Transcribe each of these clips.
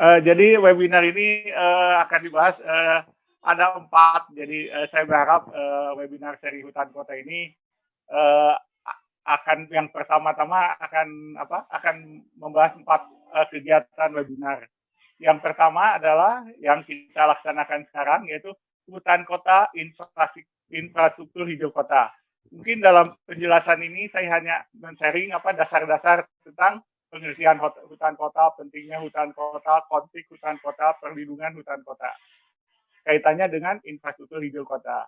Jadi webinar ini akan dibahas ada 4. Jadi saya berharap webinar seri hutan kota ini uh, akan yang pertama-tama akan membahas 4 kegiatan webinar. Yang pertama adalah yang kita laksanakan sekarang, yaitu hutan kota infrastruktur hijau kota. Mungkin dalam penjelasan ini saya hanya men-sharing dasar-dasar tentang pengertian hutan kota, pentingnya hutan kota, konflik hutan kota, perlindungan hutan kota. Kaitannya dengan infrastruktur hijau kota.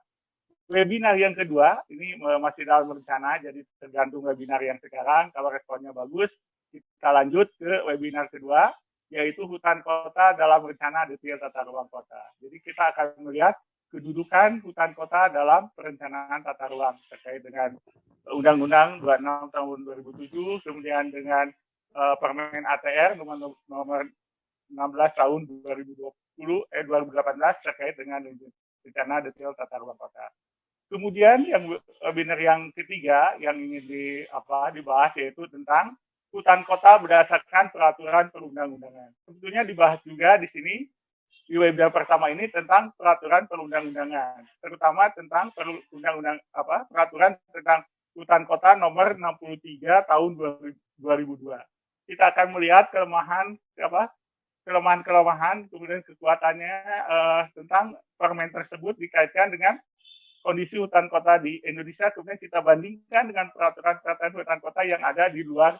Webinar yang kedua, ini masih dalam rencana, jadi tergantung webinar yang sekarang. Kalau responnya bagus, kita lanjut ke webinar kedua, yaitu hutan kota dalam rencana detail tata ruang kota. Jadi kita akan melihat kedudukan hutan kota dalam perencanaan tata ruang terkait dengan Undang-Undang 26 tahun 2007, kemudian dengan Permen ATR nomor 16 tahun 2018 terkait dengan rencana detail tata ruang kota. Kemudian yang webinar yang ketiga yang ingin dibahas yaitu tentang hutan kota berdasarkan peraturan perundang-undangan. Sebetulnya dibahas juga di sini di webinar pertama ini tentang peraturan perundang-undangan, terutama tentang peraturan tentang hutan kota nomor 63 tahun 2002. Kita akan melihat kelemahan, kemudian kekuatannya tentang permen tersebut dikaitkan dengan kondisi hutan kota di Indonesia, kemudian kita bandingkan dengan peraturan-peraturan hutan kota yang ada di luar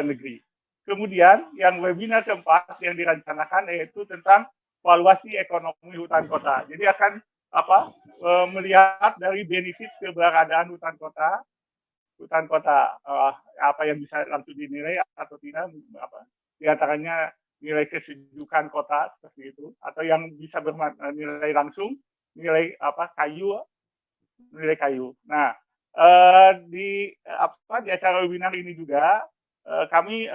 negeri. Kemudian yang webinar keempat yang direncanakan yaitu tentang valuasi ekonomi hutan kota. Jadi akan melihat dari benefit keberadaan hutan kota apa yang bisa langsung dinilai atau tidak, diantaranya nilai kesejukan kota seperti itu, atau yang bisa bernilai langsung nilai kayu. Nah, di acara webinar ini juga kami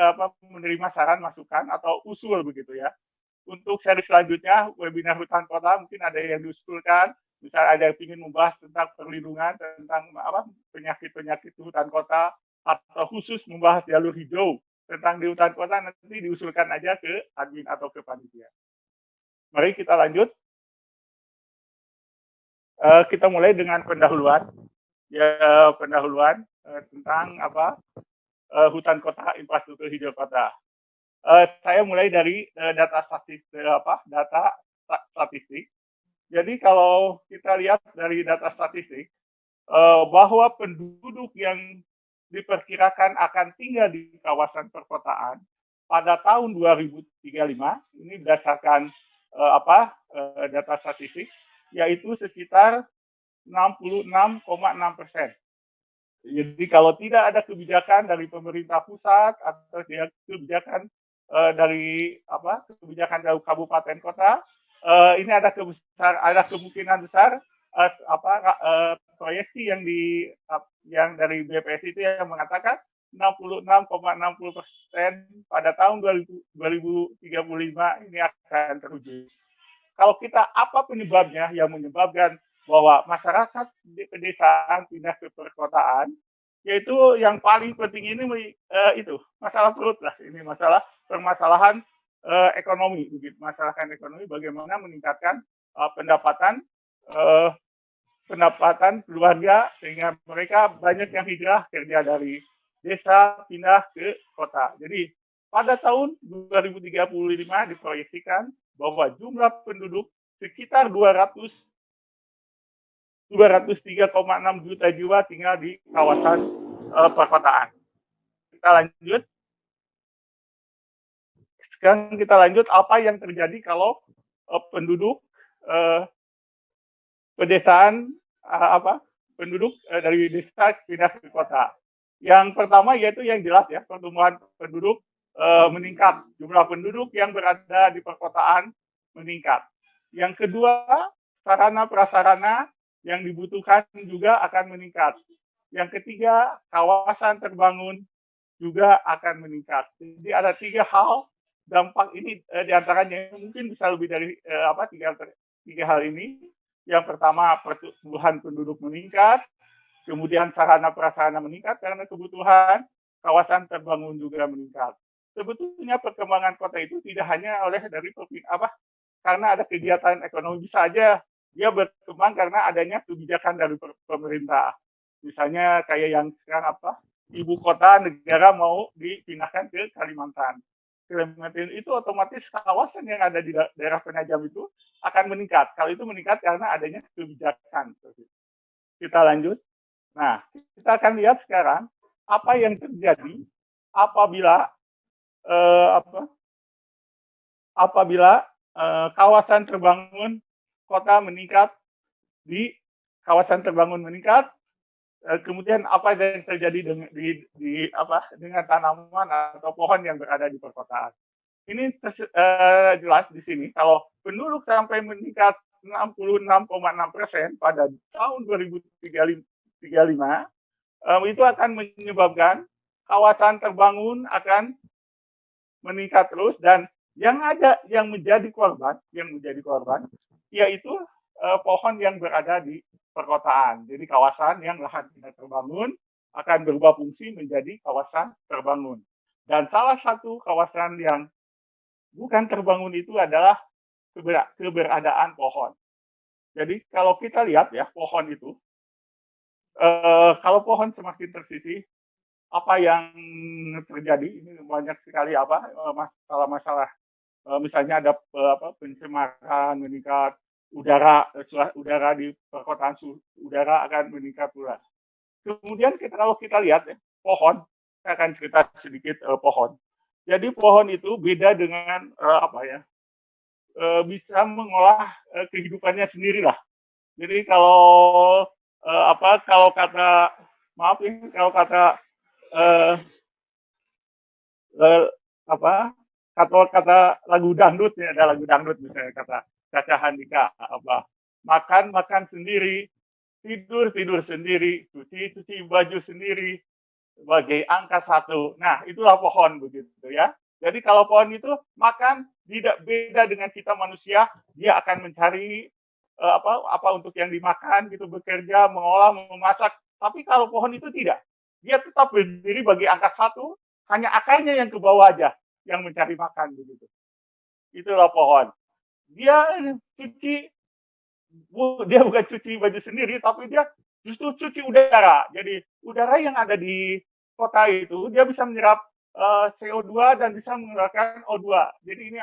menerima saran, masukan atau usul begitu ya. Untuk seri selanjutnya webinar hutan kota mungkin ada yang diusulkan, misalnya ada yang ingin membahas tentang perlindungan, tentang penyakit-penyakit hutan kota, atau khusus membahas jalur hijau tentang di hutan kota, nanti diusulkan aja ke admin atau ke panitia. Mari kita lanjut. Kita mulai dengan pendahuluan tentang hutan kota infrastruktur hijau kota. Saya mulai dari data statistik. Jadi kalau kita lihat dari data statistik bahwa penduduk yang diperkirakan akan tinggal di kawasan perkotaan pada tahun 2035 ini berdasarkan data statistik, yaitu sekitar 66,6%. Jadi kalau tidak ada kebijakan dari pemerintah pusat atau kebijakan dari kebijakan dari kabupaten kota, ini ada kemungkinan besar proyeksi yang dari BPS itu yang mengatakan 66,60% pada tahun 2035 ini akan terwujud. Kalau kita apa penyebabnya yang menyebabkan bahwa masyarakat di pedesaan pindah ke perkotaan, yaitu yang paling penting ini itu masalah perut lah, ini permasalahan ekonomi, begitu. Masalah ekonomi, bagaimana meningkatkan pendapatan keluarga sehingga mereka banyak yang hijrah kerja dari desa pindah ke kota. Jadi pada tahun 2035 diproyeksikan bahwa jumlah penduduk sekitar 203,6 juta jiwa tinggal di kawasan perkotaan. Kita lanjut. Sekarang kita lanjut apa yang terjadi kalau penduduk pedesaan penduduk dari desa pindah ke kota. Yang pertama yaitu yang jelas ya, pertumbuhan penduduk meningkat, jumlah penduduk yang berada di perkotaan meningkat. Yang kedua, sarana prasarana yang dibutuhkan juga akan meningkat. Yang ketiga, kawasan terbangun juga akan meningkat. Jadi ada 3 hal dampak ini, diantaranya mungkin bisa lebih dari 3 hal ini. Yang pertama, pertumbuhan penduduk meningkat, kemudian sarana prasarana meningkat karena kebutuhan, kawasan terbangun juga meningkat. sebetulnya perkembangan kota itu tidak hanya oleh dari karena ada kegiatan ekonomi saja, dia berkembang karena adanya kebijakan dari pemerintah. Misalnya kayak yang sekarang ibu kota negara mau dipindahkan ke Kalimantan. Kalimantan itu otomatis kawasan yang ada di daerah Penajam itu akan meningkat. Kalau itu meningkat karena adanya kebijakan. Kita lanjut. Nah, kita akan lihat sekarang apa yang terjadi apabila kawasan terbangun kota meningkat, di kawasan terbangun meningkat, kemudian apa yang terjadi dengan tanaman atau pohon yang berada di perkotaan. Ini jelas di sini kalau penduduk sampai meningkat 66,6% pada tahun 2035, itu akan menyebabkan kawasan terbangun akan meningkat terus, dan yang menjadi korban yaitu pohon yang berada di perkotaan. Jadi kawasan yang lahan tidak terbangun akan berubah fungsi menjadi kawasan terbangun. Dan salah satu kawasan yang bukan terbangun itu adalah keberadaan pohon. Jadi kalau kita lihat ya, pohon itu, kalau pohon semakin tersisih, apa yang terjadi? Ini banyak sekali masalah-masalah. Misalnya ada pencemaran meningkat, udara di perkotaan, udara akan meningkat pula. Kemudian kalau kita lihat ya, pohon, saya akan cerita sedikit pohon. Jadi pohon itu beda dengan bisa mengolah kehidupannya sendirilah. Jadi kalau kata lagu dangdut ya, ada lagu dangdut misalnya kata Caca Handika makan sendiri, tidur sendiri, cuci baju sendiri, sebagai angka 1. Nah, itulah pohon begitu ya. Jadi kalau pohon itu makan tidak beda dengan kita manusia, dia akan mencari apa untuk yang dimakan gitu, bekerja, mengolah, memasak. Tapi kalau pohon itu tidak, dia tetap berdiri bagi angka 1, hanya akarnya yang ke bawah aja yang mencari makan begitu. Itulah pohon. Dia bukan cuci baju sendiri, tapi dia justru cuci udara. Jadi udara yang ada di kota itu dia bisa menyerap CO2 dan bisa mengeluarkan O2. Jadi ini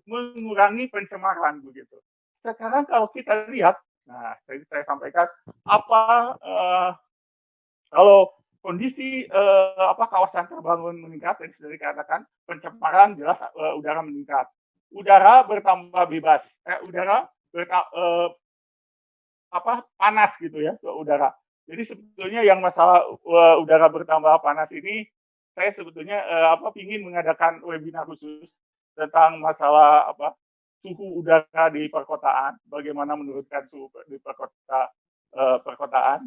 mengurangi pencemaran begitu. Sekarang kalau kita lihat, nah saya sampaikan kalau kondisi kawasan terbangun meningkat, tadi sudah dikatakan pencemaran jelas udara meningkat. Udara bertambah bebas, panas gitu ya udara. Jadi sebetulnya yang masalah udara bertambah panas ini, saya sebetulnya ingin mengadakan webinar khusus tentang masalah suhu udara di perkotaan, bagaimana menurunkan suhu di perkotaan.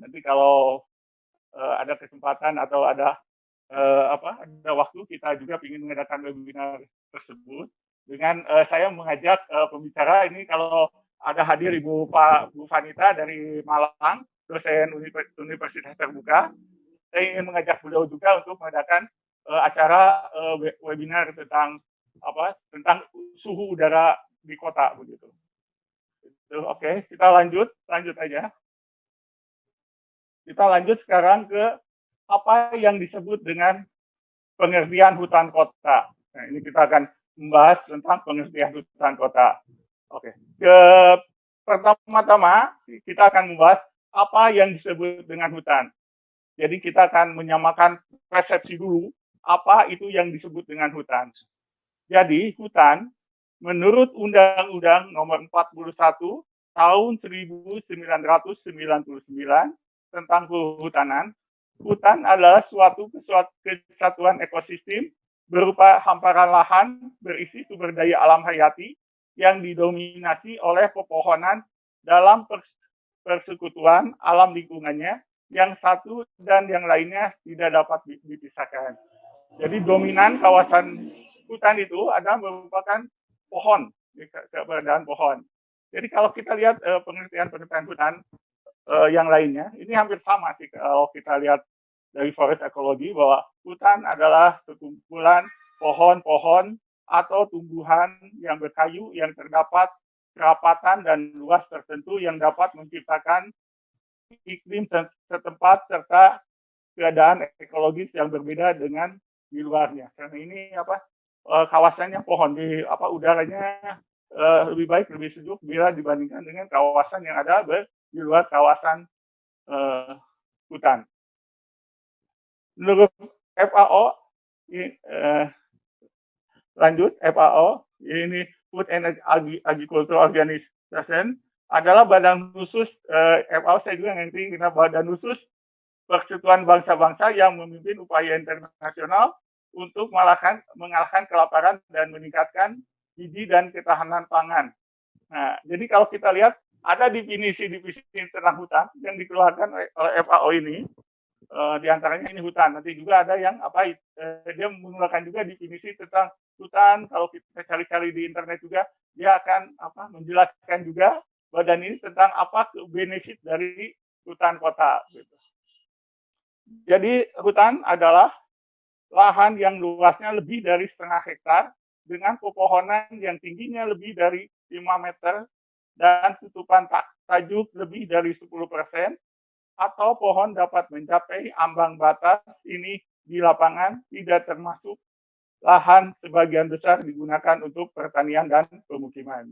Nanti kalau ada kesempatan atau ada waktu, kita juga ingin mengadakan webinar tersebut dengan saya mengajak pembicara ini, kalau ada hadir Ibu Vanita dari Malang, dosen Universitas Terbuka. Saya ingin mengajak beliau juga untuk mengadakan acara webinar tentang suhu udara di kota begitu. Oke, kita lanjut aja. Kita lanjut sekarang ke apa yang disebut dengan pengertian hutan kota. Nah, ini kita akan membahas tentang pengertian hutan kota. Oke. Pertama-tama kita akan membahas apa yang disebut dengan hutan. Jadi kita akan menyamakan persepsi dulu apa itu yang disebut dengan hutan. Jadi hutan menurut Undang-Undang Nomor 41 Tahun 1999 tentang kehutanan, hutan adalah suatu kesatuan ekosistem berupa hamparan lahan berisi sumber daya alam hayati yang didominasi oleh pepohonan dalam persekutuan alam lingkungannya, yang satu dan yang lainnya tidak dapat dipisahkan. Jadi dominan kawasan hutan itu adalah merupakan pohon, keberadaan pohon. Jadi kalau kita lihat pengertian hutan yang lainnya, ini hampir sama sih kalau kita lihat dari forest ekologi bahwa hutan adalah sekumpulan pohon-pohon atau tumbuhan yang berkayu yang terdapat kerapatan dan luas tertentu yang dapat menciptakan iklim setempat serta keadaan ekologis yang berbeda dengan di luarnya. Karena ini kawasannya pohon di udaranya lebih baik, lebih sejuk bila dibandingkan dengan kawasan yang ada di luar kawasan hutan. Menurut FAO, lanjut FAO, ini Food and Agriculture Organization adalah badan khusus FAO, saya juga ngerti karena badan khusus Persekutuan Bangsa-Bangsa yang memimpin upaya internasional untuk mengalahkan kelaparan dan meningkatkan gizi dan ketahanan pangan. Nah, jadi kalau kita lihat ada definisi tentang hutan yang dikeluarkan oleh FAO ini, di antaranya ini hutan. Nanti juga ada yang dia mengeluarkan juga definisi tentang hutan. Kalau kita cari-cari di internet juga, dia akan menjelaskan juga badan ini tentang apa benefit dari hutan kota. Gitu. Jadi hutan adalah lahan yang luasnya lebih dari 0,5 hektar dengan pepohonan yang tingginya lebih dari 5 meter dan tutupan tajuk lebih dari 10%, atau pohon dapat mencapai ambang batas ini di lapangan, tidak termasuk lahan sebagian besar digunakan untuk pertanian dan pemukiman.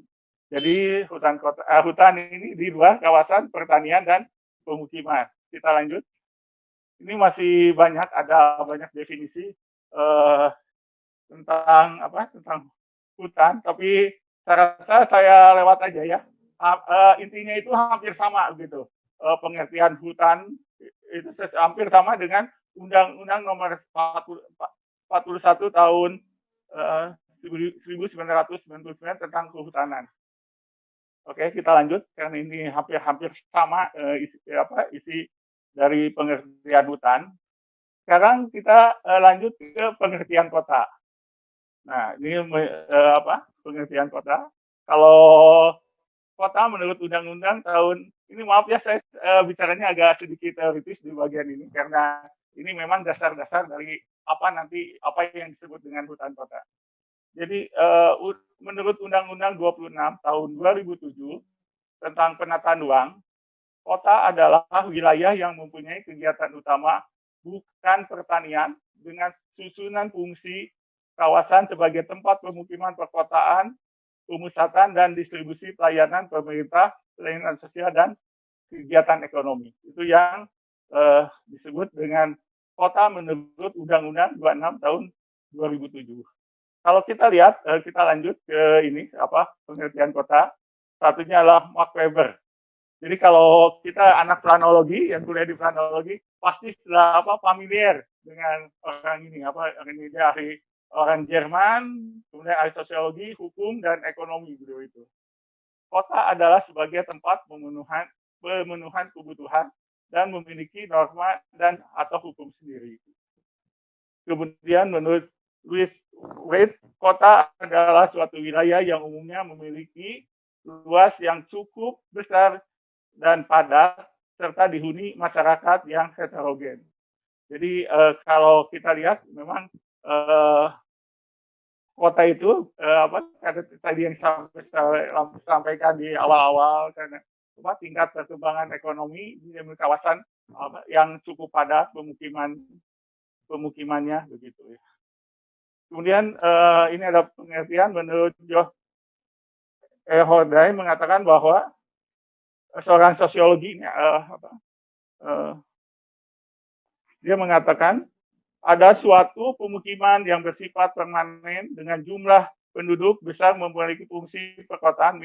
Jadi hutan ini di luar kawasan pertanian dan pemukiman. Kita lanjut. Ini masih ada banyak definisi tentang hutan, tapi saya rasa saya lewat aja ya. Intinya itu hampir sama gitu. Pengertian hutan itu hampir sama dengan Undang-Undang Nomor 41 tahun 1999 tentang kehutanan. Oke, kita lanjut karena ini hampir sama isi dari pengertian hutan. Sekarang kita lanjut ke pengertian kota. Nah, ini pengertian kota. Kalau kota menurut undang-undang tahun ini, maaf ya saya bicaranya agak sedikit teoritis di bagian ini karena ini memang dasar-dasar dari apa yang disebut dengan hutan kota. Jadi menurut Undang-Undang 26 tahun 2007 tentang penataan ruang, kota adalah wilayah yang mempunyai kegiatan utama bukan pertanian dengan susunan fungsi kawasan sebagai tempat pemukiman perkotaan, pemusatan dan distribusi pelayanan pemerintah, pelayanan sosial dan kegiatan ekonomi. Itu yang disebut dengan kota menurut Undang-Undang 26 tahun 2007. Kalau kita lihat, kita lanjut ke ini pengertian kota. Satunya adalah Mark Weber. Jadi kalau kita anak planologi yang kuliah di planologi pasti sudah familiar dengan orang ini ini dia orang Jerman, kemudian ahli sosiologi, hukum dan ekonomi beliau itu. Kota adalah sebagai tempat pemenuhan kebutuhan dan memiliki norma dan atau hukum sendiri. Kemudian menurut Louis Wade, kota adalah suatu wilayah yang umumnya memiliki luas yang cukup besar dan padat serta dihuni masyarakat yang heterogen. Jadi kalau kita lihat memang kota itu tadi yang saya sampaikan di awal-awal karena tingkat perkembangan ekonomi di kawasan yang cukup padat pemukimannya begitu ya. Kemudian ini ada pengertian menurut Josh Hordai mengatakan bahwa seorang sosiologi dia mengatakan ada suatu pemukiman yang bersifat permanen dengan jumlah penduduk besar memiliki fungsi perkotaan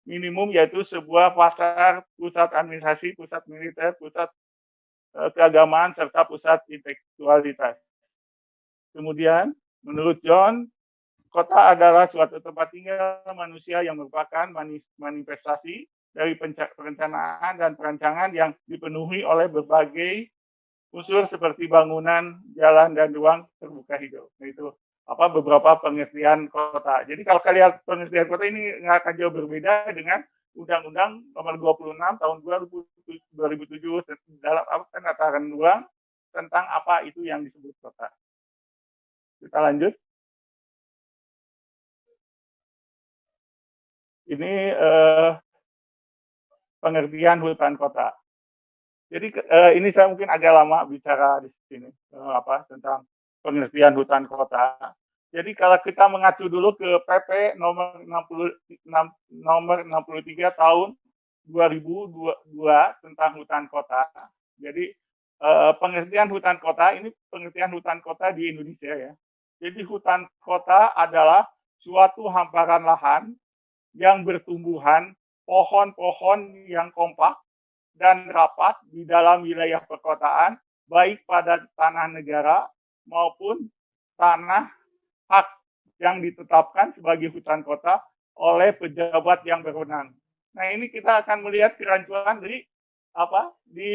minimum, yaitu sebuah pasar, pusat administrasi, pusat militer, pusat keagamaan, serta pusat intelektualitas. Kemudian, menurut John, kota adalah suatu tempat tinggal manusia yang merupakan manifestasi dari perencanaan dan perancangan yang dipenuhi oleh berbagai unsur seperti bangunan, jalan, dan ruang terbuka hijau. Nah, itu beberapa pengertian kota. Jadi kalau kalian pengertian kota ini nggak akan jauh berbeda dengan Undang-Undang Nomor 26 tahun 2007 dalam penataan ruang tentang apa itu yang disebut kota. Kita lanjut. Ini pengertian hutan kota. Jadi ini saya mungkin agak lama bicara di sini tentang pengertian hutan kota. Jadi kalau kita mengacu dulu ke PP nomor 63 tahun 2002 tentang hutan kota. Jadi pengertian hutan kota ini pengertian hutan kota di Indonesia ya. Jadi hutan kota adalah suatu hamparan lahan yang bertumbuhan pohon-pohon yang kompak dan rapat di dalam wilayah perkotaan, baik pada tanah negara maupun tanah hak yang ditetapkan sebagai hutan kota oleh pejabat yang berwenang. Nah, ini kita akan melihat kerancuan di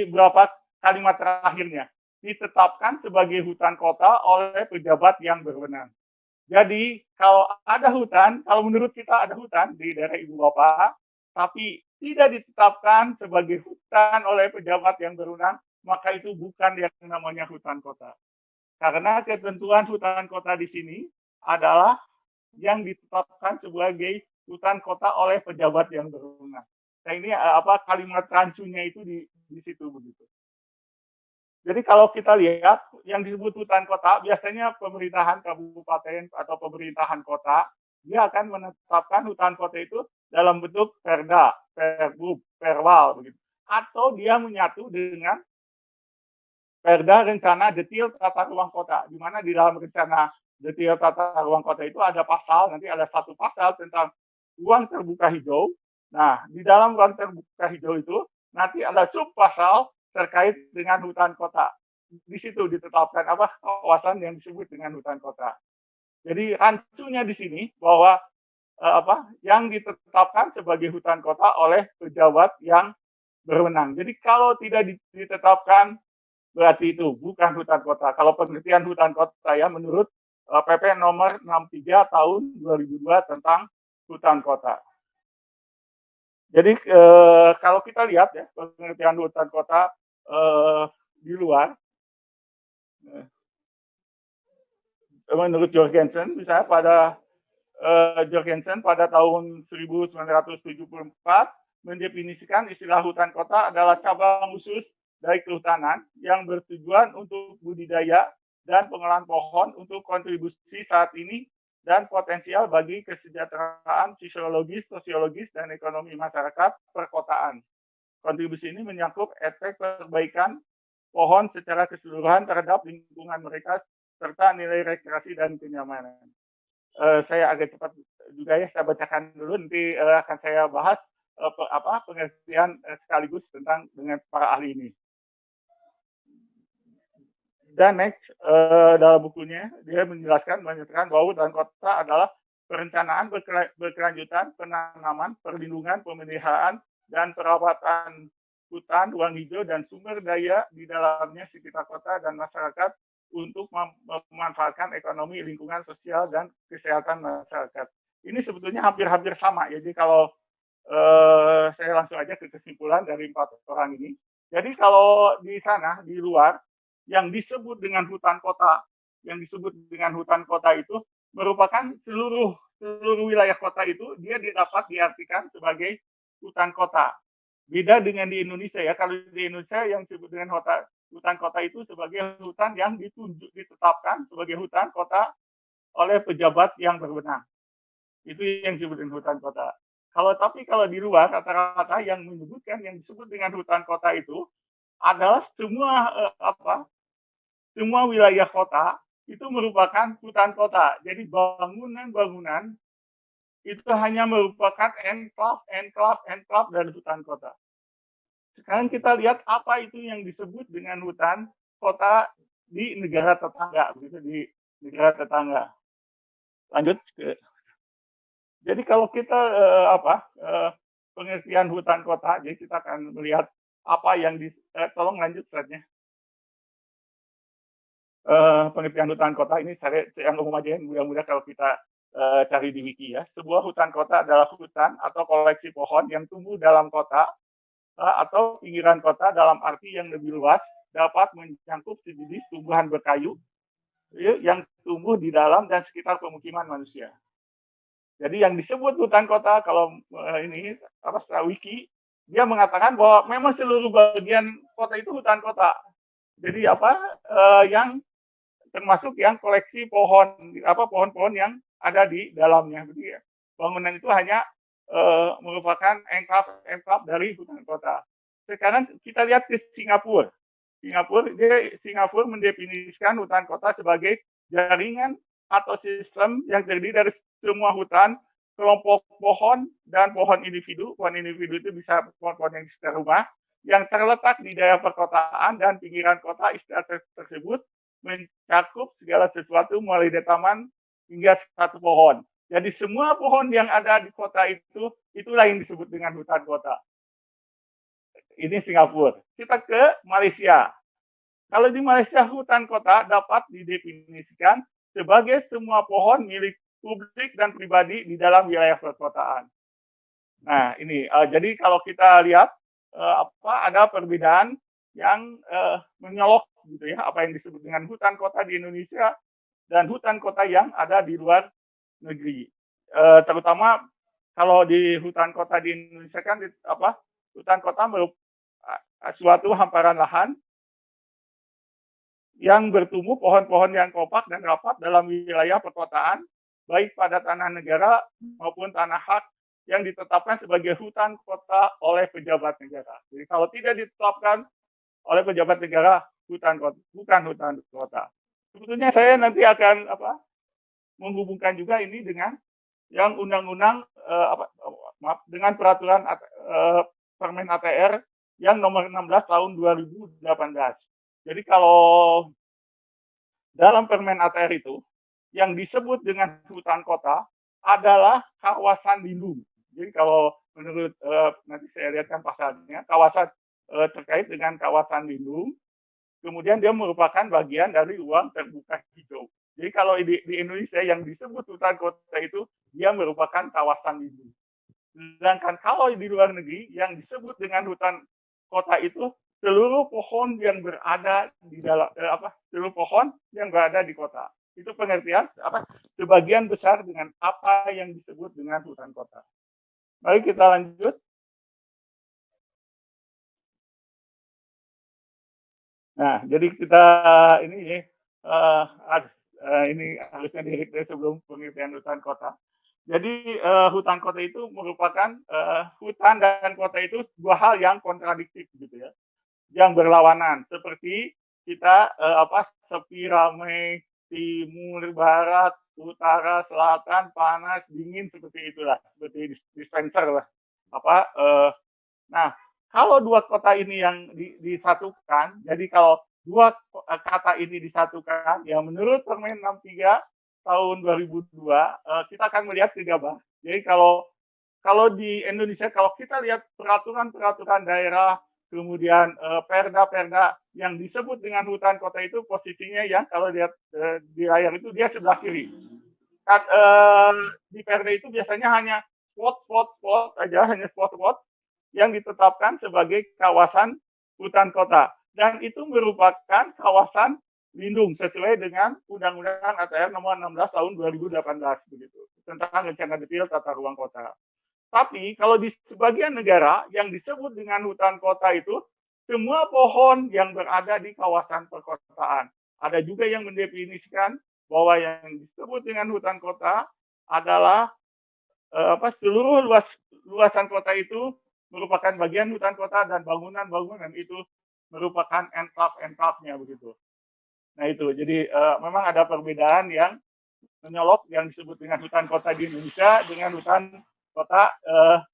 beberapa kalimat terakhirnya. Ditetapkan sebagai hutan kota oleh pejabat yang berwenang. Jadi, kalau ada hutan, kalau menurut kita ada hutan di daerah Ibu Bapak, tapi tidak ditetapkan sebagai hutan oleh pejabat yang berwenang, maka itu bukan yang namanya hutan kota. Karena ketentuan hutan kota di sini adalah yang ditetapkan sebagai hutan kota oleh pejabat yang berwenang. Nah, ini kalimat rancunya itu di situ begitu. Jadi kalau kita lihat yang disebut hutan kota, biasanya pemerintahan kabupaten atau pemerintahan kota, dia akan menetapkan hutan kota itu dalam bentuk perda, perbub, perwal, begitu. Atau dia menyatu dengan perda rencana detail tata ruang kota, di mana di dalam rencana detail tata ruang kota itu ada pasal, nanti ada satu pasal tentang ruang terbuka hijau. Nah, di dalam ruang terbuka hijau itu nanti ada sub pasal terkait dengan hutan kota. Di situ ditetapkan kawasan yang disebut dengan hutan kota. Jadi rancunya di sini bahwa yang ditetapkan sebagai hutan kota oleh pejabat yang berwenang. Jadi kalau tidak ditetapkan berarti itu bukan hutan kota. Kalau pengertian hutan kota ya menurut PP nomor 63 tahun 2002 tentang hutan kota. Jadi kalau kita lihat ya pengertian hutan kota di luar, menurut Jorgensen, misalnya pada Jorgensen pada tahun 1974 mendefinisikan istilah hutan kota adalah cabang khusus dari kehutanan yang bertujuan untuk budidaya dan pengolahan pohon untuk kontribusi saat ini dan potensial bagi kesejahteraan fisiologis, sosiologis, dan ekonomi masyarakat perkotaan. Kontribusi ini menyangkut efek perbaikan pohon secara keseluruhan terhadap lingkungan mereka serta nilai rekreasi dan kenyamanan. Saya agak cepat juga ya, saya bacakan dulu, nanti akan saya bahas pengertian sekaligus tentang dengan para ahli ini. Dan next, dalam bukunya dia menyatakan bahwa hutan kota adalah perencanaan berkelanjutan, penanaman, perlindungan, pemeliharaan, dan perawatan hutan, ruang hijau, dan sumber daya di dalamnya sekitar kota dan masyarakat untuk memanfaatkan ekonomi, lingkungan, sosial, dan kesehatan masyarakat. Ini sebetulnya hampir-hampir sama. Jadi kalau saya langsung aja ke kesimpulan dari 4 orang ini. Jadi kalau di sana, di luar, yang disebut dengan hutan kota itu merupakan seluruh wilayah kota itu dia dapat diartikan sebagai hutan kota. Beda dengan di Indonesia ya, kalau di Indonesia yang disebut dengan hutan kota itu sebagai hutan yang ditetapkan sebagai hutan kota oleh pejabat yang berwenang. Itu yang disebut dengan hutan kota. Tapi kalau di luar rata-rata yang menyebutkan yang disebut dengan hutan kota itu adalah semua wilayah kota itu merupakan hutan kota. Jadi bangunan-bangunan itu hanya merupakan enklav dari hutan kota. Sekarang kita lihat apa itu yang disebut dengan hutan kota di negara tetangga, begitu, di negara tetangga. Lanjut. Jadi kalau kita pengertian hutan kota, jadi kita akan melihat apa yang tolong lanjut slide-nya. Pengertian hutan kota ini saya yang umum aja, mudah-mudahan kalau kita cari di wiki ya. Sebuah hutan kota adalah hutan atau koleksi pohon yang tumbuh dalam kota atau pinggiran kota dalam arti yang lebih luas dapat mencakup sejenis tumbuhan berkayu yang tumbuh di dalam dan sekitar pemukiman manusia. Jadi yang disebut hutan kota kalau ini setelah wiki dia mengatakan bahwa memang seluruh bagian kota itu hutan kota. Jadi yang termasuk yang koleksi pohon-pohon yang ada di dalamnya. Jadi bangunan itu hanya merupakan engklaf dari hutan kota. Sekarang kita lihat ke Singapura. Singapura mendefinisikan hutan kota sebagai jaringan atau sistem yang terdiri dari semua hutan, kelompok pohon, dan pohon individu. Pohon individu itu bisa pohon-pohon yang di sekitar rumah, yang terletak di daerah perkotaan dan pinggiran kota. Istilah tersebut mencakup segala sesuatu mulai dari taman hingga satu pohon. Jadi semua pohon yang ada di kota itulah yang disebut dengan hutan kota. Ini Singapura. Kita ke Malaysia. Kalau di Malaysia, hutan kota dapat didefinisikan sebagai semua pohon milik publik dan pribadi di dalam wilayah perkotaan. Nah, ini jadi kalau kita lihat ada perbedaan yang menyolok gitu ya, apa yang disebut dengan hutan kota di Indonesia dan hutan kota yang ada di luar negeri. Terutama kalau di hutan kota di Indonesia kan hutan kota merupakan suatu hamparan lahan yang bertumbuh pohon-pohon yang kompak dan rapat dalam wilayah perkotaan, baik pada tanah negara maupun tanah hak yang ditetapkan sebagai hutan kota oleh pejabat negara. Jadi kalau tidak ditetapkan oleh pejabat negara, bukan hutan kota. Sebetulnya saya nanti akan menghubungkan juga ini dengan yang undang-undang dengan peraturan Permen ATR yang nomor 16 tahun 2018. Jadi kalau dalam Permen ATR itu yang disebut dengan hutan kota adalah kawasan lindung. Jadi kalau menurut nanti saya lihatkan pasalnya, kawasan terkait dengan kawasan lindung, kemudian dia merupakan bagian dari ruang terbuka hijau. Jadi kalau di Indonesia yang disebut hutan kota itu dia merupakan kawasan lindung. Sedangkan kalau di luar negeri yang disebut dengan hutan kota itu seluruh pohon yang berada di dalam seluruh pohon yang berada di kota. Itu pengertian sebagian besar dengan apa yang disebut dengan hutan kota. Mari kita lanjut. Nah, jadi kita ini harusnya dari sebelum pengertian hutan kota. Jadi hutan kota itu merupakan hutan dan kota itu dua hal yang kontradiktif gitu ya, yang berlawanan. Seperti kita sepi ramai, timur, barat, utara, selatan, panas, dingin, seperti itulah, seperti dispenser lah. Nah, kalau dua kota ini yang disatukan, jadi kalau dua kata ini disatukan, ya menurut Permen 63 tahun 2002, kita akan melihat gegabah. Jadi kalau di Indonesia, kalau kita lihat peraturan daerah, kemudian perda-perda yang disebut dengan hutan kota itu posisinya yang kalau lihat di layar itu dia sebelah kiri. Di perda itu biasanya hanya spot aja, hanya spot yang ditetapkan sebagai kawasan hutan kota. Dan itu merupakan kawasan lindung sesuai dengan Undang-Undang ATR nomor 16 tahun 2018 begitu, tentang rencana detail tata ruang kota. Tapi kalau di sebagian negara yang disebut dengan hutan kota itu semua pohon yang berada di kawasan perkotaan. Ada juga yang mendefinisikan bahwa yang disebut dengan hutan kota adalah seluruh luasan kota itu merupakan bagian hutan kota dan bangunan-bangunan itu merupakan enklaf-enklafnya begitu. Nah itu, jadi memang ada perbedaan yang menyolok yang disebut dengan hutan kota di Indonesia dengan hutan kota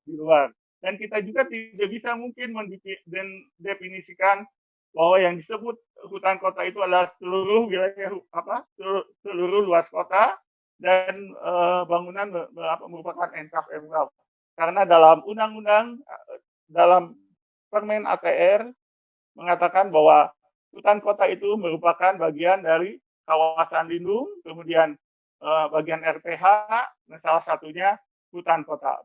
di luar. Dan kita juga tidak bisa mungkin mendefinisikan bahwa yang disebut hutan kota itu adalah seluruh wilayah seluruh luas kota dan bangunan merupakan enklaf-enklaf. Karena dalam undang-undang dalam Permen ATR mengatakan bahwa hutan kota itu merupakan bagian dari kawasan lindung, kemudian bagian RPH, dan salah satunya hutan kota.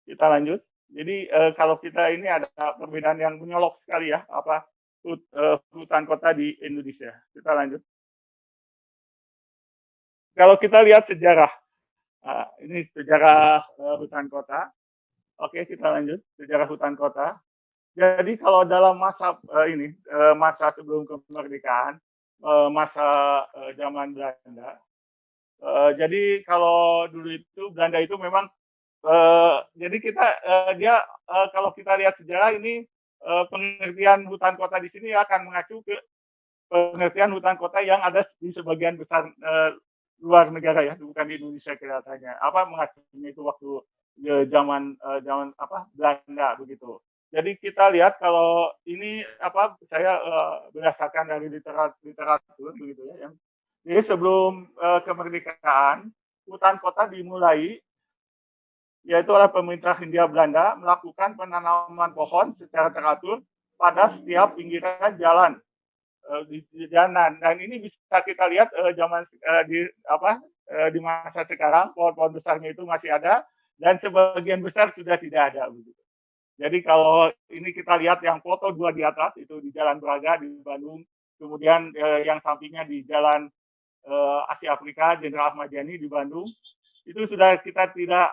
Kita lanjut. Jadi kalau kita ini ada perbedaan yang menyolok sekali ya, hutan kota di Indonesia. Kita lanjut. Kalau kita lihat sejarah, ini sejarah hutan kota. Oke, kita lanjut sejarah hutan kota. Jadi kalau dalam masa masa sebelum kemerdekaan, masa zaman Belanda. Jadi kalau dulu itu Belanda itu memang jadi kita kalau kita lihat sejarah ini pengertian hutan kota di sini akan mengacu ke pengertian hutan kota yang ada di sebagian besar luar negara ya, bukan di Indonesia kelihatannya. Apa mengacunya itu waktu zaman Belanda begitu. Jadi kita lihat kalau ini saya berdasarkan dari literatur begitu ya. Jadi sebelum kemerdekaan hutan kota dimulai yaitu oleh pemerintah Hindia Belanda melakukan penanaman pohon secara teratur pada setiap pinggiran jalan di jalanan, dan ini bisa kita lihat di masa sekarang pohon-pohon besarnya itu masih ada dan sebagian besar sudah tidak ada begitu. Jadi kalau ini kita lihat yang foto 2 di atas itu di Jalan Braga di Bandung, kemudian yang sampingnya di Jalan Asia Afrika Jenderal Ahmad Yani di Bandung, itu sudah tidak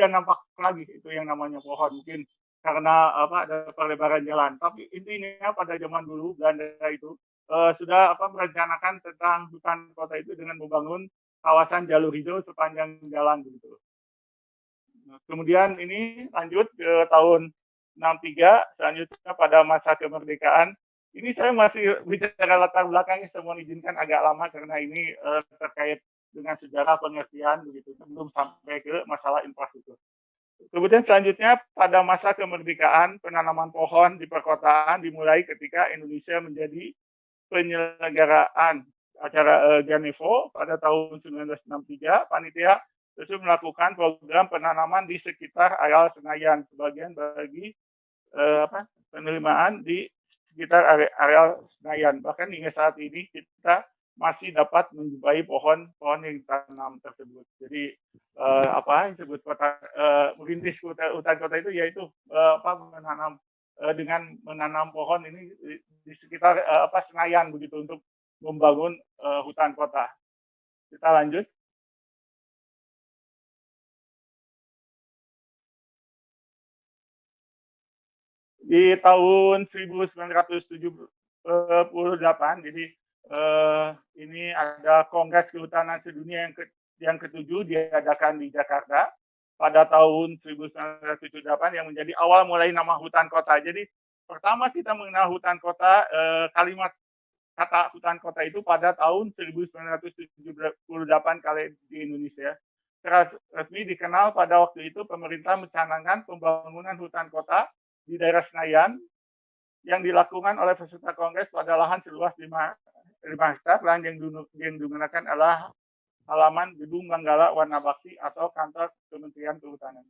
nampak lagi itu yang namanya pohon, mungkin karena ada perlebaran jalan. Tapi intinya pada zaman dulu Belanda itu sudah merencanakan tentang hutan kota itu dengan membangun kawasan jalur hijau sepanjang jalan begitu. Kemudian ini lanjut ke tahun 63, selanjutnya pada masa kemerdekaan. Ini saya masih bicara latar belakangnya, saya mohon izinkan agak lama karena ini terkait dengan sejarah pengertian begitu, belum sampai ke masalah infrastruktur. Kemudian selanjutnya pada masa kemerdekaan penanaman pohon di perkotaan dimulai ketika Indonesia menjadi penyelenggaraan acara Ganevo pada tahun 1963. Panitia terus melakukan program penanaman di sekitar areal Senayan, sebagian bagi penerimaan di sekitar areal Senayan. Bahkan hingga saat ini kita masih dapat menjumpai pohon-pohon yang ditanam tersebut. Jadi yang disebut merintis hutan kota itu yaitu menanam dengan menanam pohon ini di sekitar Senayan begitu untuk membangun hutan kota. Kita lanjut. Di tahun 1978, jadi ini ada Kongres Kehutanan Sedunia yang ke-7 diadakan di Jakarta pada tahun 1978 yang menjadi awal mulai nama hutan kota. Jadi pertama kita mengenal hutan kota, kalimat kata hutan kota itu pada tahun 1978 kali di Indonesia. Secara resmi dikenal pada waktu itu pemerintah mencanangkan pembangunan hutan kota di daerah Senayan yang dilakukan oleh peserta kongres pada lahan seluas 5 hektar. Lahan yang digunakan adalah halaman Gedung Manggala Warna Bakti atau kantor Kementerian Kehutanan.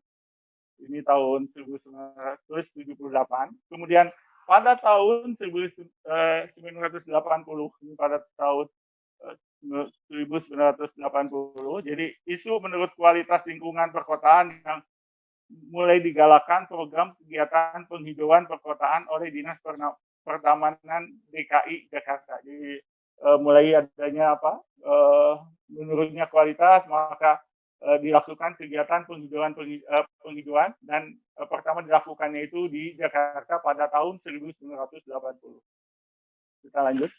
Ini tahun 1978. Kemudian pada tahun 1980, pada tahun 1980, jadi isu menurut kualitas lingkungan perkotaan yang mulai digalakkan program kegiatan penghijauan perkotaan oleh Dinas Pertamanan DKI Jakarta. Jadi mulai adanya menurunnya kualitas, maka dilakukan kegiatan penghijauan dan pertama dilakukannya itu di Jakarta pada tahun 1980. Kita lanjut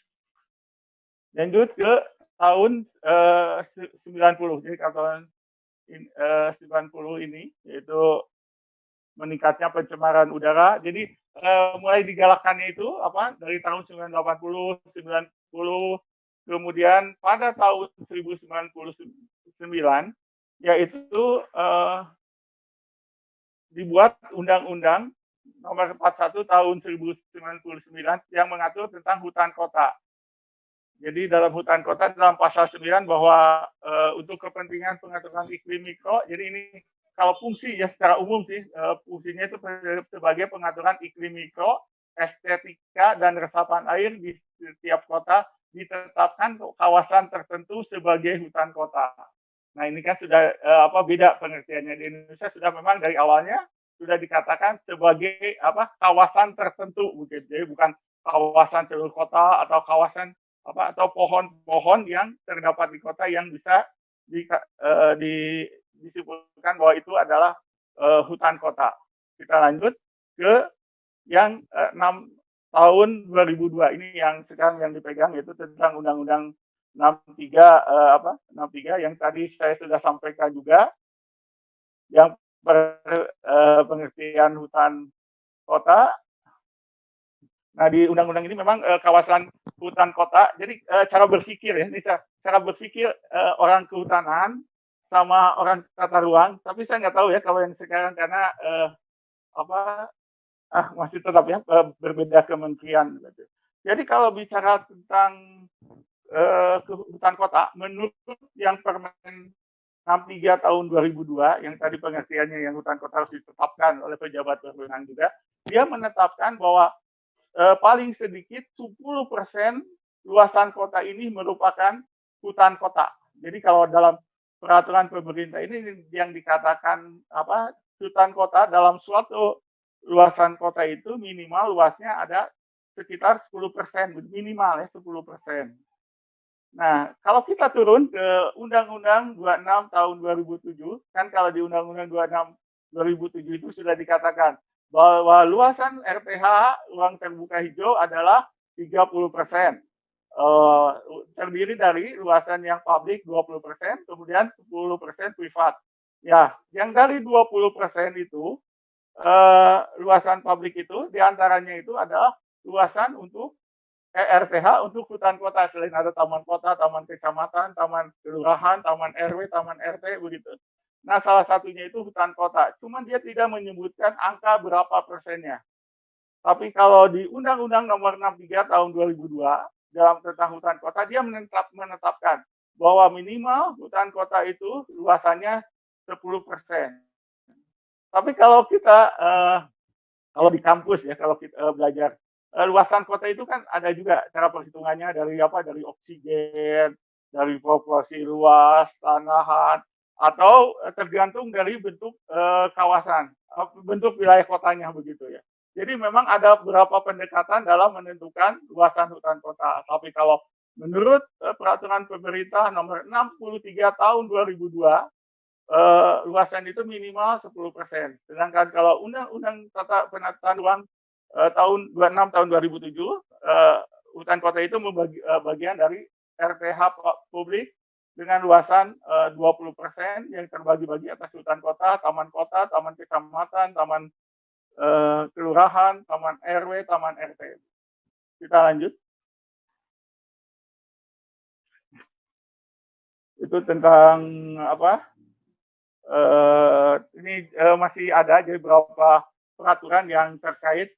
ke tahun 90. Jadi tahun 90 ini yaitu meningkatnya pencemaran udara. Jadi mulai digalakannya itu dari tahun 1980, 90, kemudian pada tahun 1999 yaitu dibuat Undang-Undang Nomor 41 Tahun 1999 yang mengatur tentang hutan kota. Jadi dalam hutan kota dalam pasal 9 bahwa untuk kepentingan pengaturan iklim mikro, jadi ini kalau fungsi ya secara umum sih, fungsinya itu sebagai pengaturan iklim mikro, estetika dan resapan air di setiap kota ditetapkan kawasan tertentu sebagai hutan kota. Nah ini kan sudah beda pengertiannya. Di Indonesia sudah memang dari awalnya sudah dikatakan sebagai kawasan tertentu, jadi bukan kawasan seluruh kota atau kawasan atau pohon-pohon yang terdapat di kota yang bisa disebutkan bahwa itu adalah hutan kota. Kita lanjut ke yang 6 tahun 2002 ini yang sekarang yang dipegang, yaitu tentang Undang-Undang 63 63 yang tadi saya sudah sampaikan juga, yang pengertian hutan kota. Nah, di undang-undang ini memang kawasan hutan kota. Jadi cara berpikir ya, ini cara berpikir orang kehutanan sama orang tata ruang. Tapi saya nggak tahu ya kalau yang sekarang karena masih tetap ya berbeda kementerian. Gitu. Jadi kalau bicara tentang hutan kota, menurut yang Permen 63 tahun 2002 yang tadi pengertiannya yang hutan kota harus ditetapkan oleh pejabat berwenang juga, dia menetapkan bahwa paling sedikit 10% luasan kota ini merupakan hutan kota. Jadi kalau dalam peraturan pemerintah ini yang dikatakan hutan kota dalam suatu luasan kota itu minimal luasnya ada sekitar 10%, minimal ya 10%. Nah, kalau kita turun ke Undang-Undang 26 tahun 2007, kan kalau di Undang-Undang 26 2007 itu sudah dikatakan bahwa luasan RPH, ruang terbuka hijau adalah 30%. Terdiri dari luasan yang publik 20%, kemudian 10% privat. Ya, yang dari 20% itu, luasan publik itu, diantaranya itu adalah luasan untuk RPH untuk hutan kota, selain ada taman kota, taman kecamatan, taman kelurahan, taman RW, taman RT, begitu. Nah, salah satunya itu hutan kota. Cuman dia tidak menyebutkan angka berapa persennya. Tapi kalau di Undang-Undang Nomor 63 Tahun 2002 dalam tentang hutan kota, dia menetapkan bahwa minimal hutan kota itu luasannya 10%. Tapi kalau kita kalau di kampus ya, kalau kita belajar luasan kota itu kan ada juga cara perhitungannya dari oksigen, dari proporsi luas tanahan, atau tergantung dari bentuk kawasan, bentuk wilayah kotanya begitu ya. Jadi memang ada beberapa pendekatan dalam menentukan luasan hutan kota. Tapi kalau menurut peraturan pemerintah nomor 63 tahun 2002, luasan itu minimal 10%. Sedangkan kalau Undang-Undang Penataan Ruang tahun 26 tahun 2007, hutan kota itu bagian dari RPH publik dengan luasan 20% yang terbagi-bagi atas hutan kota, taman kecamatan, taman kelurahan, taman RW, taman RT. Kita lanjut. Itu tentang ini masih ada jadi beberapa peraturan yang terkait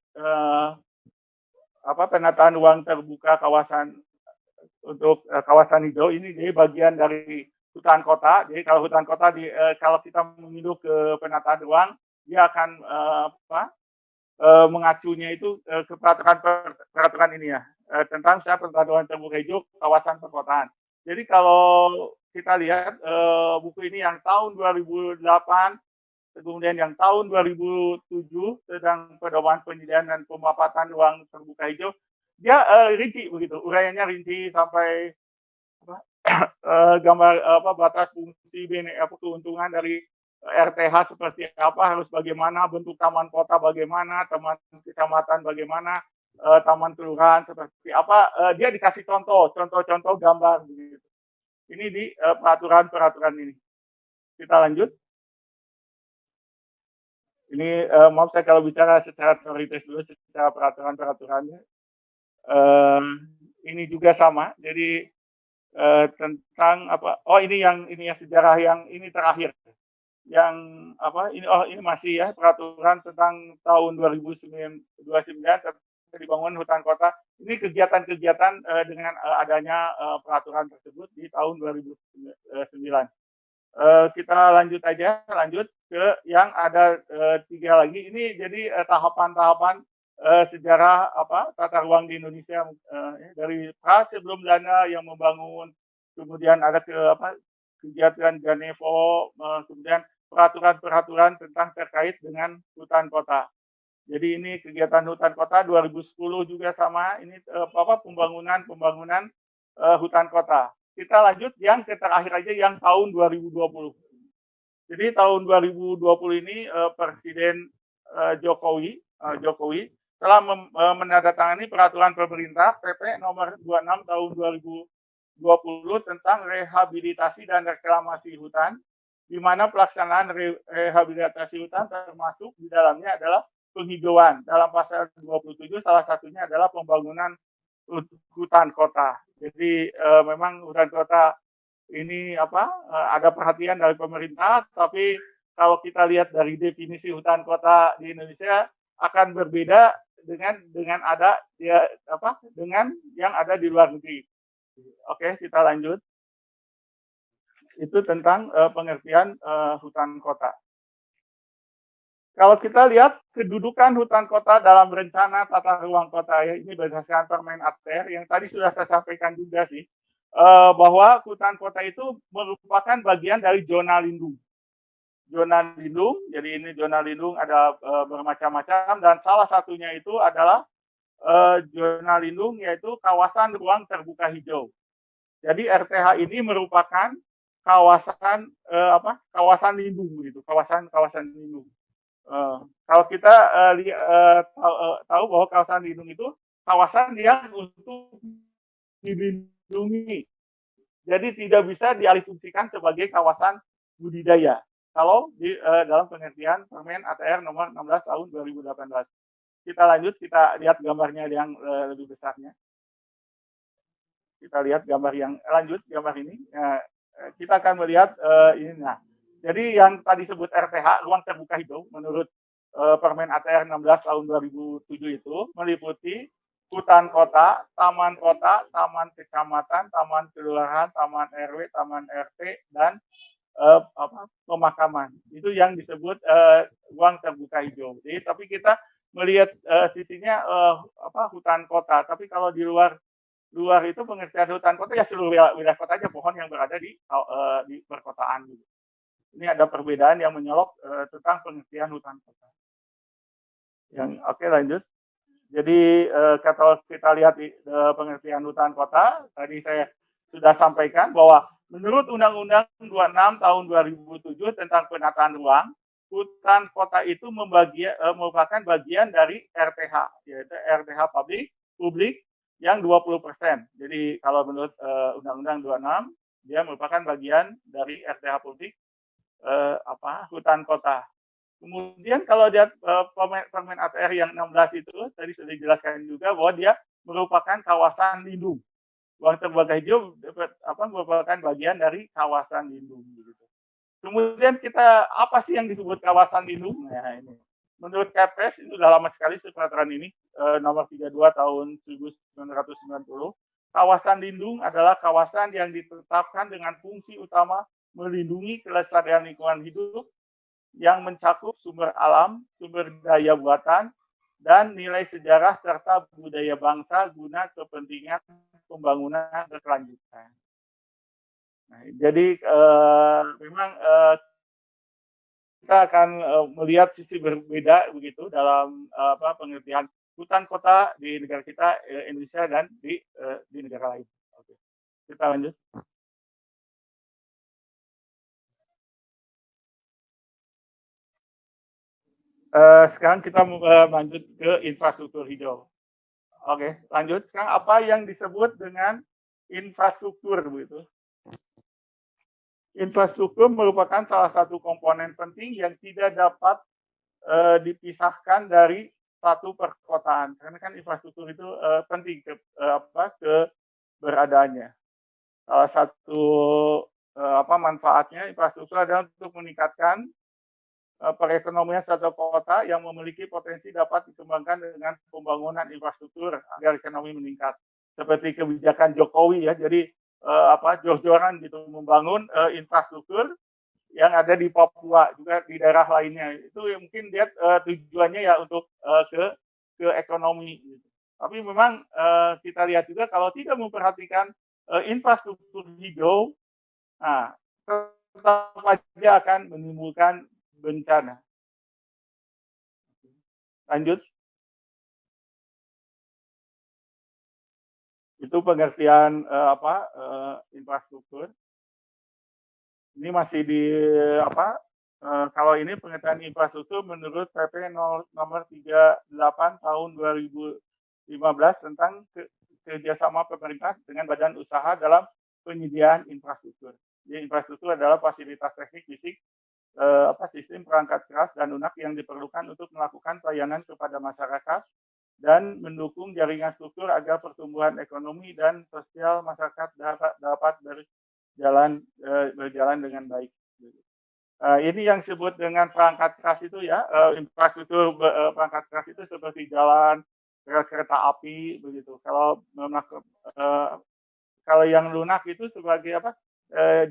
penataan ruang terbuka kawasan untuk kawasan hijau ini jadi bagian dari hutan kota. Jadi kalau hutan kota kalau kita memilih ke penataan ruang, dia akan mengacunya itu ke peraturan ini ya tentang penataan ruang terbuka hijau kawasan perkotaan. Jadi kalau kita lihat buku ini yang tahun 2008, kemudian yang tahun 2007 tentang pedoman penyediaan dan pemaparan ruang terbuka hijau, dia rinci begitu, uraiannya rinci sampai gambar batas fungsi keuntungan dari RTH seperti apa, harus bagaimana, bentuk taman kota bagaimana, taman kecamatan bagaimana, taman kelurahan seperti apa, dia dikasih contoh gambar begitu. Ini di peraturan ini. Kita lanjut. Ini maaf saya kalau bicara secara teoritis dulu, secara peraturannya. Ini juga sama. Jadi tentang ini yang sejarah yang ini terakhir. Yang ini masih ya peraturan tentang tahun 2029 dibangun hutan kota. Ini kegiatan-kegiatan dengan adanya peraturan tersebut di tahun 2009. Kita lanjut ke yang ada 3 lagi. Ini jadi tahapan-tahapan sejarah tata ruang di Indonesia dari sebelum Belanda yang membangun, kemudian ada kegiatan Ganevo, kemudian peraturan-peraturan tentang terkait dengan hutan kota. Jadi ini kegiatan hutan kota 2010 juga sama. Ini pembangunan hutan kota. Kita lanjut yang terakhir aja yang tahun 2020. Jadi tahun 2020 ini Presiden Jokowi telah menandatangani peraturan pemerintah PP nomor 26 tahun 2020 tentang rehabilitasi dan reklamasi hutan, di mana pelaksanaan rehabilitasi hutan termasuk di dalamnya adalah penghijauan. Dalam pasal 27 salah satunya adalah pembangunan hutan kota. Jadi memang hutan kota ini ada perhatian dari pemerintah, tapi kalau kita lihat dari definisi hutan kota di Indonesia akan berbeda dengan yang ada di luar negeri. Oke, kita lanjut. Itu tentang pengertian hutan kota. Kalau kita lihat kedudukan hutan kota dalam rencana tata ruang kota, ya, ini berdasarkan Permen ATR yang tadi sudah saya sampaikan juga sih, bahwa hutan kota itu merupakan bagian dari zona lindung. Zona lindung, jadi ini zona lindung ada bermacam-macam dan salah satunya itu adalah zona lindung yaitu kawasan ruang terbuka hijau. Jadi RTH ini merupakan kawasan lindung gitu, kawasan lindung. Kalau kita tahu bahwa kawasan lindung itu kawasan yang untuk dilindungi, jadi tidak bisa dialihfungsikan sebagai kawasan budidaya. Kalau di dalam pengertian Permen ATR nomor 16 tahun 2018. Kita lanjut, kita lihat gambarnya yang lebih besarnya. Kita lihat gambar yang lanjut, gambar ini. Kita akan melihat ini. Nah, jadi yang tadi sebut RTH, ruang terbuka hijau, menurut Permen ATR 16 tahun 2007 itu meliputi hutan kota, taman kecamatan, taman kelurahan, taman RW, taman RT, dan pemakaman. Itu yang disebut ruang terbuka hijau. Jadi, tapi kita melihat sisinya hutan kota. Tapi kalau di luar itu pengertian hutan kota ya seluruh wilayah kota aja, pohon yang berada di perkotaan. Gitu. Ini ada perbedaan yang menyolok tentang pengertian hutan kota. Oke, lanjut. Jadi kalau kita lihat di pengertian hutan kota, tadi saya sudah sampaikan bahwa menurut Undang-Undang 26 tahun 2007 tentang penataan ruang, hutan kota itu merupakan bagian dari RTH, yaitu RTH publik yang 20%. Jadi kalau menurut Undang-Undang 26, dia merupakan bagian dari RTH publik hutan kota. Kemudian kalau lihat Permen ATR yang 16 itu tadi sudah dijelaskan juga bahwa dia merupakan kawasan lindung. Ruang terbuka hijau merupakan bagian dari kawasan lindung. Gitu. Kemudian kita apa sih yang disebut kawasan lindung? Nah, ini. Menurut Kepres itu sudah lama sekali peraturan ini nomor 32 tahun 1990. Kawasan lindung adalah kawasan yang ditetapkan dengan fungsi utama melindungi kelestarian lingkungan hidup yang mencakup sumber alam, sumber daya buatan, dan nilai sejarah serta budaya bangsa guna kepentingan pembangunan berkelanjutan. Nah, jadi memang kita akan melihat sisi berbeda begitu dalam pengertian hutan kota di negara kita Indonesia dan di negara lain. Oke. Kita lanjut. Sekarang kita lanjut ke infrastruktur hijau. Oke, lanjut. Sekarang apa yang disebut dengan infrastruktur begitu? Infrastruktur merupakan salah satu komponen penting yang tidak dapat dipisahkan dari satu perkotaan. Karena kan infrastruktur itu penting keberadaannya. Salah satu manfaatnya infrastruktur adalah untuk meningkatkan perekonomian suatu kota yang memiliki potensi dapat dikembangkan dengan pembangunan infrastruktur agar ekonomi meningkat. Seperti kebijakan Jokowi ya, jadi jor-joran gitu membangun infrastruktur yang ada di Papua juga di daerah lainnya. Itu yang mungkin dia tujuannya ya untuk ke ekonomi. Gitu. Tapi memang kita lihat juga kalau tidak memperhatikan infrastruktur hijau, nah tetap saja akan menimbulkan bencana. Lanjut. Itu pengertian infrastruktur. Ini masih di apa? Kalau ini pengertian infrastruktur menurut PP nomor 38 tahun 2015 tentang kerjasama pemerintah dengan badan usaha dalam penyediaan infrastruktur. Jadi infrastruktur adalah fasilitas teknik fisik, sistem perangkat keras dan lunak yang diperlukan untuk melakukan pelayanan kepada masyarakat dan mendukung jaringan struktur agar pertumbuhan ekonomi dan sosial masyarakat dapat berjalan dengan baik. Ini yang disebut dengan perangkat keras itu ya, infrastruktur perangkat keras itu seperti jalan, kereta api begitu. Kalau yang lunak itu sebagai apa?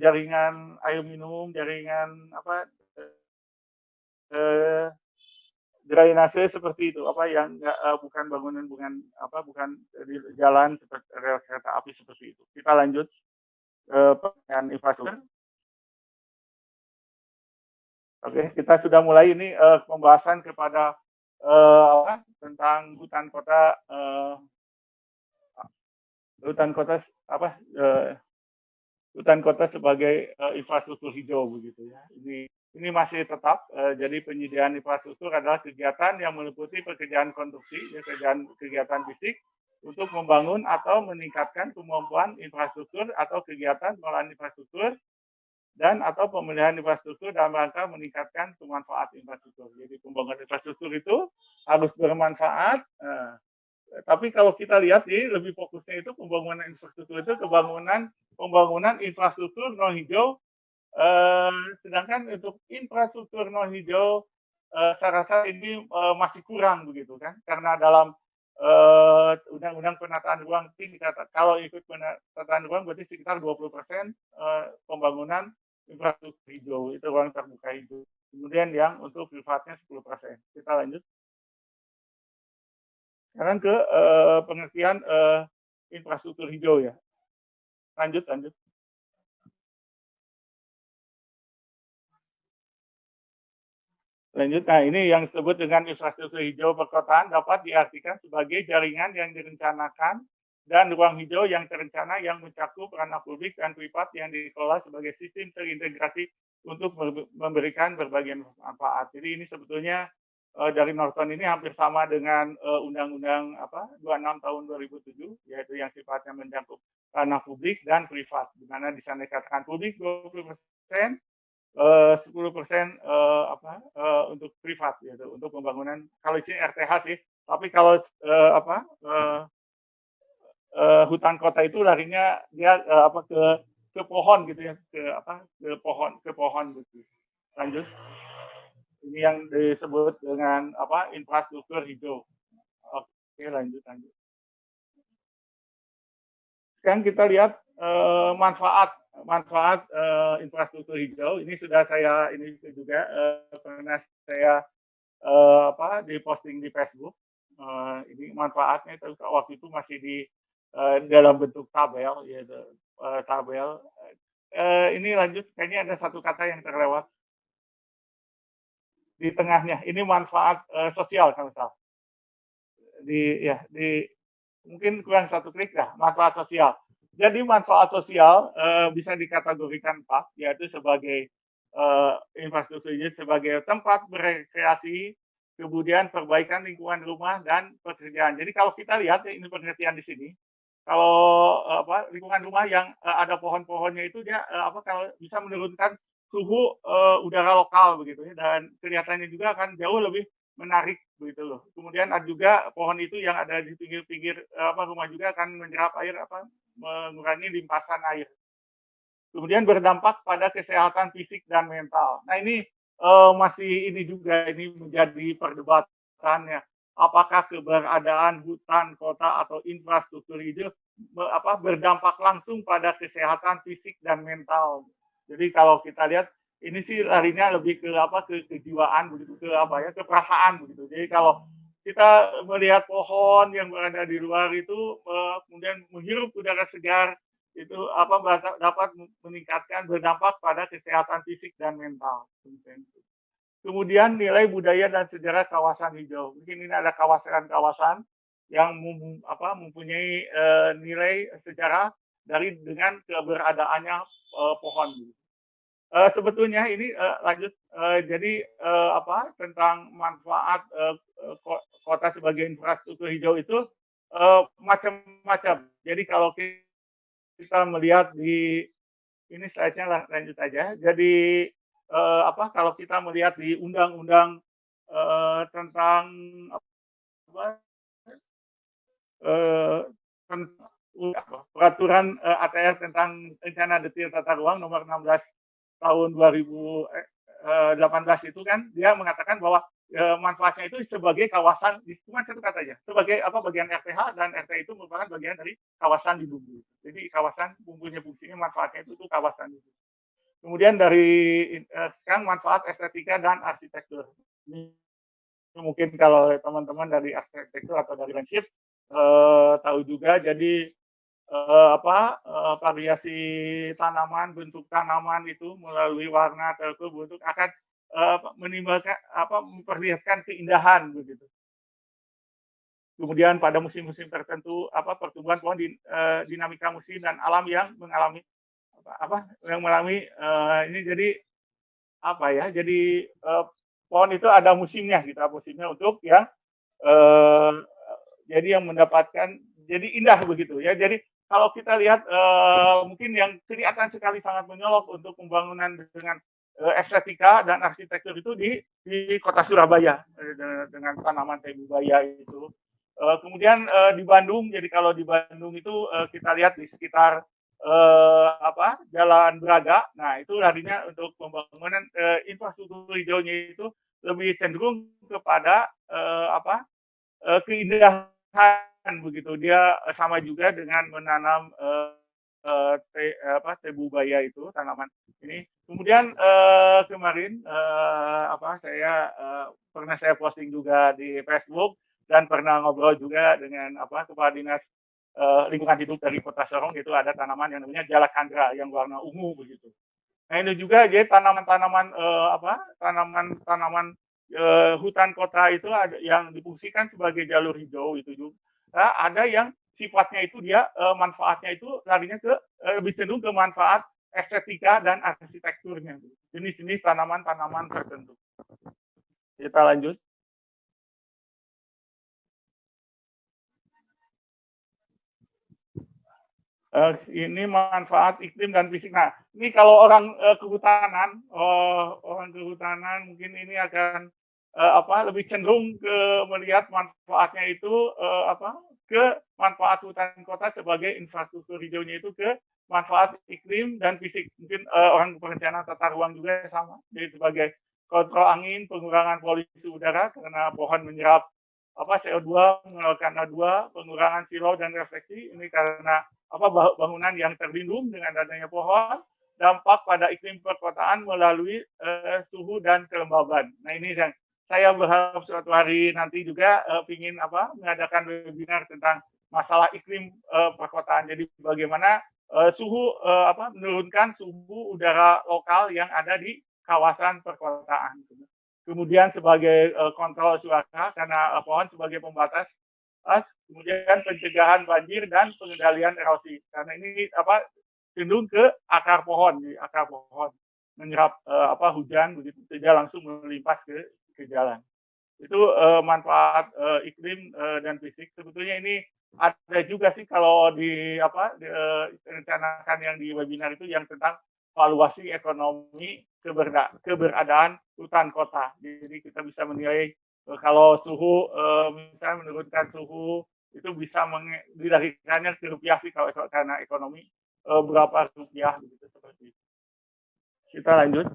Jaringan air minum, jaringan drainase seperti itu, yang bukan bangunan, bukan di jalan seperti rel kereta api seperti itu. Kita lanjut dengan infrastruktur. Oke, kita sudah mulai ini pembahasan kepada tentang hutan kota hutan kota sebagai infrastruktur hijau begitu ya. Ini masih tetap jadi penyediaan infrastruktur adalah kegiatan yang meliputi pekerjaan konstruksi, kegiatan fisik untuk membangun atau meningkatkan kemampuan infrastruktur atau kegiatan pengelolaan infrastruktur dan atau pemeliharaan infrastruktur dalam rangka meningkatkan kemanfaatan infrastruktur. Jadi pembangunan infrastruktur itu harus bermanfaat. Tapi kalau kita lihat lebih fokusnya itu pembangunan infrastruktur itu pembangunan infrastruktur non hijau. Sedangkan untuk infrastruktur non hijau saya rasa ini masih kurang begitu kan, karena dalam undang-undang penataan ruang kalau ikut penataan ruang berarti sekitar 20% pembangunan infrastruktur hijau itu ruang terbuka hijau. Kemudian yang untuk privatnya 10%. Kita lanjut. Sekarang ke pengertian infrastruktur hijau ya. Lanjut. Nah ini yang disebut dengan infrastruktur hijau perkotaan dapat diartikan sebagai jaringan yang direncanakan dan ruang hijau yang terencana yang mencakup ranah publik dan privat yang dikelola sebagai sistem terintegrasi untuk memberikan berbagai manfaat. Jadi ini sebetulnya dari Norton ini hampir sama dengan Undang-Undang 26 tahun 2007, yaitu yang sifatnya mencakup ranah publik dan privat, di mana di sana dikatakan publik 20%, 10% untuk privat, yaitu untuk pembangunan. Kalau ini RTH sih, tapi kalau hutan kota itu larinya dia ke pohon gitu ya, ke pohon gitu. Lanjut. Ini yang disebut dengan infrastruktur hijau. Oke, lanjut. Sekarang kita lihat manfaat infrastruktur hijau. Ini sudah saya juga pernah saya di posting di Facebook. Ini manfaatnya itu waktu itu masih di dalam bentuk tabel, yaitu tabel. Ini lanjut, kayaknya ada satu kata yang terlewat di tengahnya. Ini manfaat sosial kan, Sal. Mungkin kurang satu klik lah, manfaat sosial. Jadi manfaat sosial bisa dikategorikan 4, yaitu sebagai infrastruktur sebagai tempat berekreasi, kemudian perbaikan lingkungan rumah dan pekerjaan. Jadi kalau kita lihat ini pengertian di sini, kalau lingkungan rumah yang ada pohon-pohonnya itu dia kalau bisa menurunkan suhu udara lokal begitu ya, dan kelihatannya juga akan jauh lebih menarik begitu loh. Kemudian ada juga pohon itu yang ada di pinggir-pinggir rumah juga akan menyerap air mengurangi limpasan air. Kemudian berdampak pada kesehatan fisik dan mental. Nah ini masih ini menjadi perdebatan ya. Apakah keberadaan hutan kota atau infrastruktur hijau berdampak langsung pada kesehatan fisik dan mental. Jadi kalau kita lihat ini sih larinya lebih ke kejiwaan begitu, ke perasaan begitu. Jadi kalau kita melihat pohon yang berada di luar itu kemudian menghirup udara segar itu dapat meningkatkan berdampak pada kesehatan fisik dan mental. Kemudian nilai budaya dan sejarah kawasan hijau. Mungkin ini ada kawasan-kawasan yang mempunyai nilai sejarah dengan keberadaannya pohon. Sebetulnya ini lanjut jadi tentang manfaat kota sebagai infrastruktur hijau itu macam-macam. Jadi kalau kita melihat di ini slide-nya lanjut aja. Jadi kalau kita melihat di undang-undang tentang peraturan ATR tentang rencana detail tata ruang nomor 16 tahun 2018 itu kan dia mengatakan bahwa manfaatnya itu sebagai kawasan, cuma satu kata aja, sebagai bagian RTH, dan RTH itu merupakan bagian dari kawasan di bumbu. Jadi kawasan bumbunya fungsinya manfaatnya itu kawasan itu. Kemudian dari sekarang manfaat estetika dan arsitektur. Ini mungkin kalau teman-teman dari arsitektur atau dari landscape tahu juga. Jadi variasi tanaman, bentuk tanaman itu melalui warna tertentu bentuk akan menimbulkan memperlihatkan keindahan begitu. Kemudian pada musim-musim tertentu pertumbuhan pohon dinamika musim dan alam yang mengalami ini jadi jadi pohon itu ada musimnya gitu, musimnya untuk yang jadi yang mendapatkan jadi indah begitu ya. Jadi kalau kita lihat mungkin yang kelihatan sekali sangat menyolok untuk pembangunan dengan estetika dan arsitektur itu di kota Surabaya dengan tanaman tebubaya itu. Kemudian di Bandung, jadi kalau di Bandung itu kita lihat di sekitar Jalan Braga. Nah, itu larinya untuk pembangunan infrastruktur hijaunya itu lebih cenderung kepada keindahan begitu. Dia sama juga dengan menanam tebubaya itu tanaman ini. Kemudian kemarin pernah saya posting juga di Facebook dan pernah ngobrol juga dengan kepala dinas lingkungan hidup dari Kota Sorong. Itu ada tanaman yang namanya jalakandra yang warna ungu begitu. Nah, ini juga jadi tanaman-tanaman hutan kota itu ada yang difungsikan sebagai jalur hijau itu juga. Nah, ada yang sifatnya itu dia manfaatnya itu larinya ke lebih cenderung ke manfaat estetika dan arsitekturnya. Jenis-jenis tanaman-tanaman tertentu. Kita lanjut. Ini manfaat iklim dan fisik. Nah, ini kalau orang kehutanan mungkin ini akan lebih cenderung ke melihat manfaatnya itu ke manfaat hutan kota sebagai infrastruktur hijaunya itu ke manfaat iklim dan fisik. Mungkin orang perencanaan tata ruang juga sama. Jadi sebagai kontrol angin, pengurangan polusi udara karena pohon menyerap CO2, mengeluarkan O2, pengurangan silau dan refleksi. Ini karena bangunan yang terlindung dengan adanya pohon, dampak pada iklim perkotaan melalui suhu dan kelembaban. Nah, ini yang saya berharap suatu hari nanti juga ingin mengadakan webinar tentang masalah iklim perkotaan. Jadi bagaimana menurunkan suhu udara lokal yang ada di kawasan perkotaan. Kemudian sebagai kontrol suara karena pohon sebagai pembatas, kemudian pencegahan banjir dan pengendalian erosi. Karena ini cenderung ke akar pohon, di akar pohon menyerap hujan begitu saja langsung melimpas ke jalan. Itu manfaat iklim dan fisik. Sebetulnya ini ada juga sih kalau direncanakan yang di webinar itu yang tentang valuasi ekonomi keberadaan hutan kota. Jadi kita bisa menilai kalau suhu misalnya menurunkan suhu itu bisa dilarikannya ke rupiah sih kalau karena ekonomi berapa rupiah begitu seperti itu. Kita lanjut.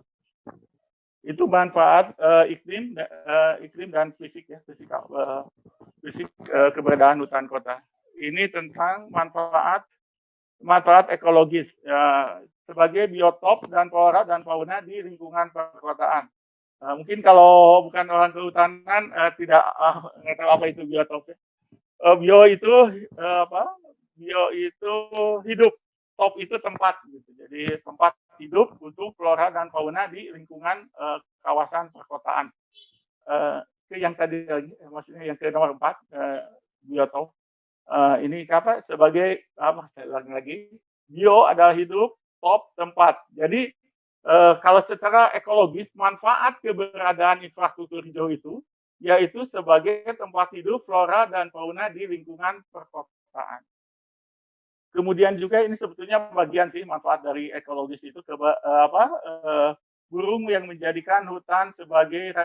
Itu manfaat iklim dan fisik ya, fisik keberadaan hutan kota. Ini tentang manfaat ekologis sebagai biotop dan flora dan fauna di lingkungan perkotaan. Mungkin kalau bukan orang kehutanan tidak tahu apa itu biotop. Bio itu Bio itu hidup, top itu tempat gitu. Jadi tempat hidup untuk flora dan fauna di lingkungan kawasan perkotaan. Yang tadi maksudnya yang ke nomor 4, biotop. Ini apa, sebagai apa, saya ulangi lagi, bio adalah hidup, top tempat. Jadi kalau secara ekologis manfaat keberadaan infrastruktur hijau itu yaitu sebagai tempat hidup flora dan fauna di lingkungan perkotaan. Kemudian juga ini sebetulnya bagian sih manfaat dari ekologis itu burung yang menjadikan hutan sebagai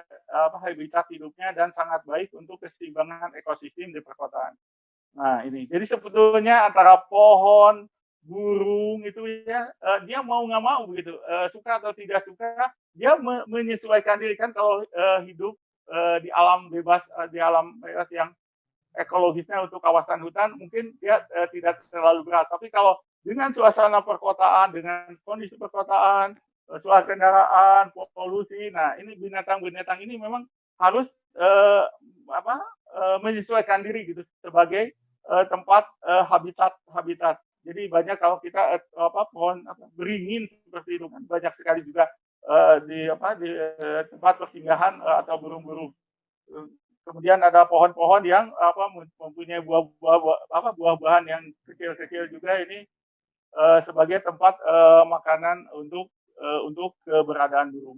habitat hidupnya dan sangat baik untuk keseimbangan ekosistem di perkotaan. Nah ini, jadi sebetulnya antara pohon, burung itu ya dia mau nggak mau begitu, suka atau tidak suka, dia menyesuaikan diri kan kalau hidup di alam bebas, di alam bebas yang ekologisnya untuk kawasan hutan mungkin dia tidak terlalu berat. Tapi kalau dengan suasana perkotaan, dengan kondisi perkotaan, suara kendaraan, polusi, nah ini binatang-binatang ini memang harus menyesuaikan diri gitu sebagai tempat habitat. Jadi banyak kalau kita pohon beringin seperti itu kan banyak sekali juga di tempat persinggahan atau burung-burung. Kemudian ada pohon-pohon yang mempunyai buah-buahan yang kecil-kecil juga ini sebagai tempat makanan untuk keberadaan burung.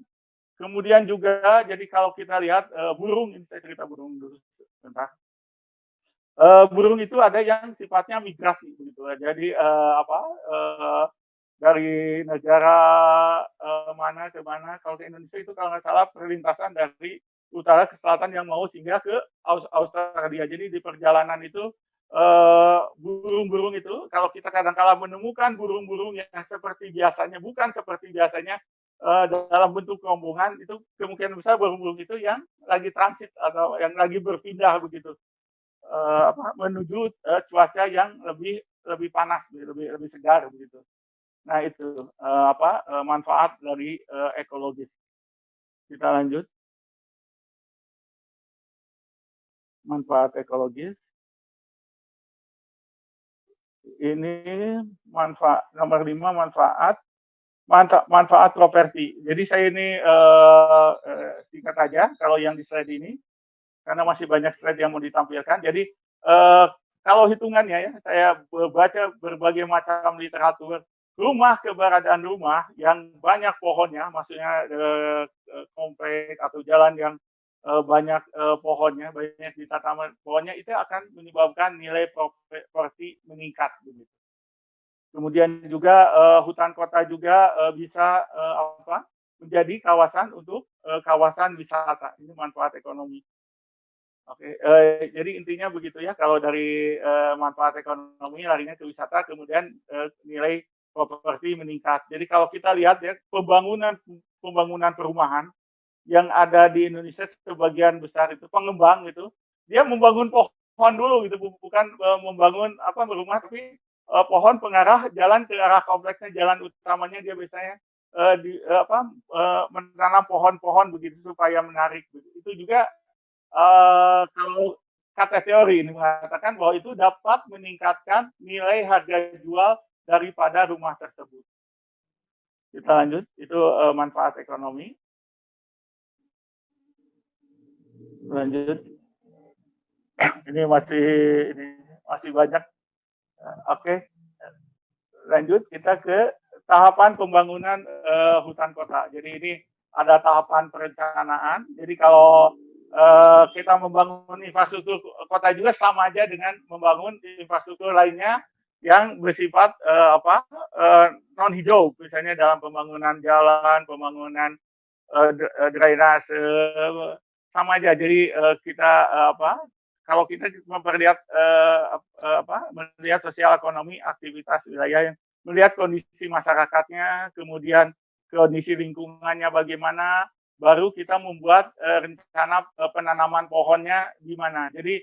Kemudian juga jadi kalau kita lihat burung, ini saya cerita burung dulu sebentar. Burung itu ada yang sifatnya migrasi begitu. Jadi dari negara mana ke mana. Kalau ke Indonesia itu kalau nggak salah perlintasan dari utara ke selatan yang mau singgah ke Australia. Jadi di perjalanan itu burung-burung itu kalau kita kadang-kala menemukan burung-burung yang seperti biasanya bukan seperti biasanya dalam bentuk rombongan, itu kemungkinan besar burung-burung itu yang lagi transit atau yang lagi berpindah begitu menuju cuaca yang lebih panas, lebih segar begitu. Nah itu manfaat dari ekologis. Kita lanjut. Manfaat ekologis. Ini manfaat nomor 5, manfaat properti. Jadi saya ini singkat aja kalau yang di slide ini karena masih banyak slide yang mau ditampilkan. Jadi kalau hitungannya ya, saya baca berbagai macam literatur keberadaan rumah yang banyak pohonnya, maksudnya komplek atau jalan yang banyak pohonnya, banyak ditanaman pohonnya, itu akan menyebabkan nilai properti meningkat begitu. Kemudian juga hutan kota juga bisa menjadi kawasan untuk kawasan wisata. Ini manfaat ekonomi. Oke, jadi intinya begitu ya. Kalau dari manfaat ekonomi larinya ke wisata, kemudian nilai properti meningkat. Jadi kalau kita lihat ya pembangunan perumahan yang ada di Indonesia sebagian besar itu pengembang itu dia membangun pohon dulu gitu, bukan membangun rumah, tapi pohon pengarah jalan ke arah kompleksnya, jalan utamanya dia biasanya menanam pohon-pohon begitu supaya menarik. Itu juga kalau kata teori ini mengatakan bahwa itu dapat meningkatkan nilai harga jual daripada rumah tersebut. Kita lanjut, itu manfaat ekonomi. Lanjut, ini masih banyak. Oke. Lanjut kita ke tahapan pembangunan hutan kota. Jadi ini ada tahapan perencanaan. Jadi kalau kita membangun infrastruktur kota juga sama aja dengan membangun infrastruktur lainnya yang bersifat non hijau, misalnya dalam pembangunan jalan, pembangunan drainase, sama aja. Jadi kita kalau kita memperlihat melihat sosial ekonomi aktivitas wilayah, yang melihat kondisi masyarakatnya, kemudian kondisi lingkungannya bagaimana, baru kita membuat rencana penanaman pohonnya di mana. Jadi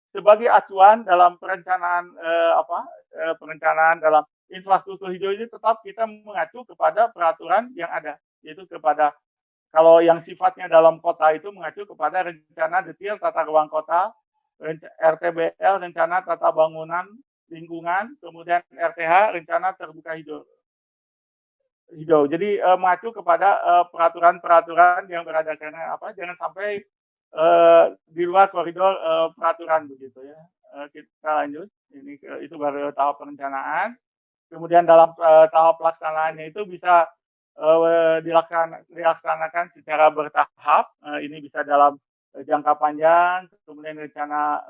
sebagai acuan dalam perencanaan perencanaan dalam infrastruktur hijau ini tetap kita mengacu kepada peraturan yang ada, yaitu kepada kalau yang sifatnya dalam kota itu mengacu kepada rencana detail tata ruang kota, RTBL, rencana tata bangunan lingkungan, kemudian RTH, rencana terbuka hijau. hijau. Jadi mengacu kepada peraturan-peraturan yang berada, karena apa? Jangan sampai di luar koridor peraturan begitu ya. Kita lanjut. Ini itu baru tahap perencanaan. Kemudian dalam tahap pelaksanaannya itu bisa dilaksanakan secara bertahap. Ini bisa dalam jangka panjang, kemudian rencana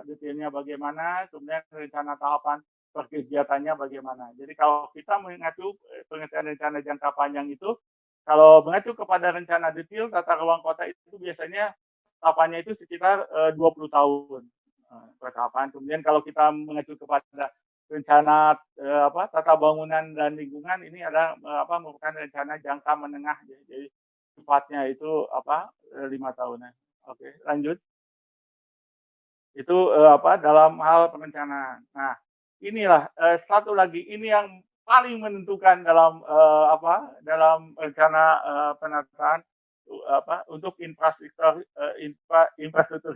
detailnya bagaimana, kemudian rencana tahapan perkegiatannya bagaimana. Jadi kalau kita mengacu pengertian rencana jangka panjang itu, kalau mengacu kepada rencana detail tata ruang kota itu biasanya tahapannya itu sekitar 20 tahun pertahapan. Kemudian kalau kita mengacu kepada rencana tata bangunan dan lingkungan, ini ada merupakan rencana jangka menengah, jadi sifatnya itu 5 tahunan. Oke, lanjut. Itu dalam hal perencanaan. Nah, inilah satu lagi, ini yang paling menentukan dalam dalam rencana penataan untuk infrastruktur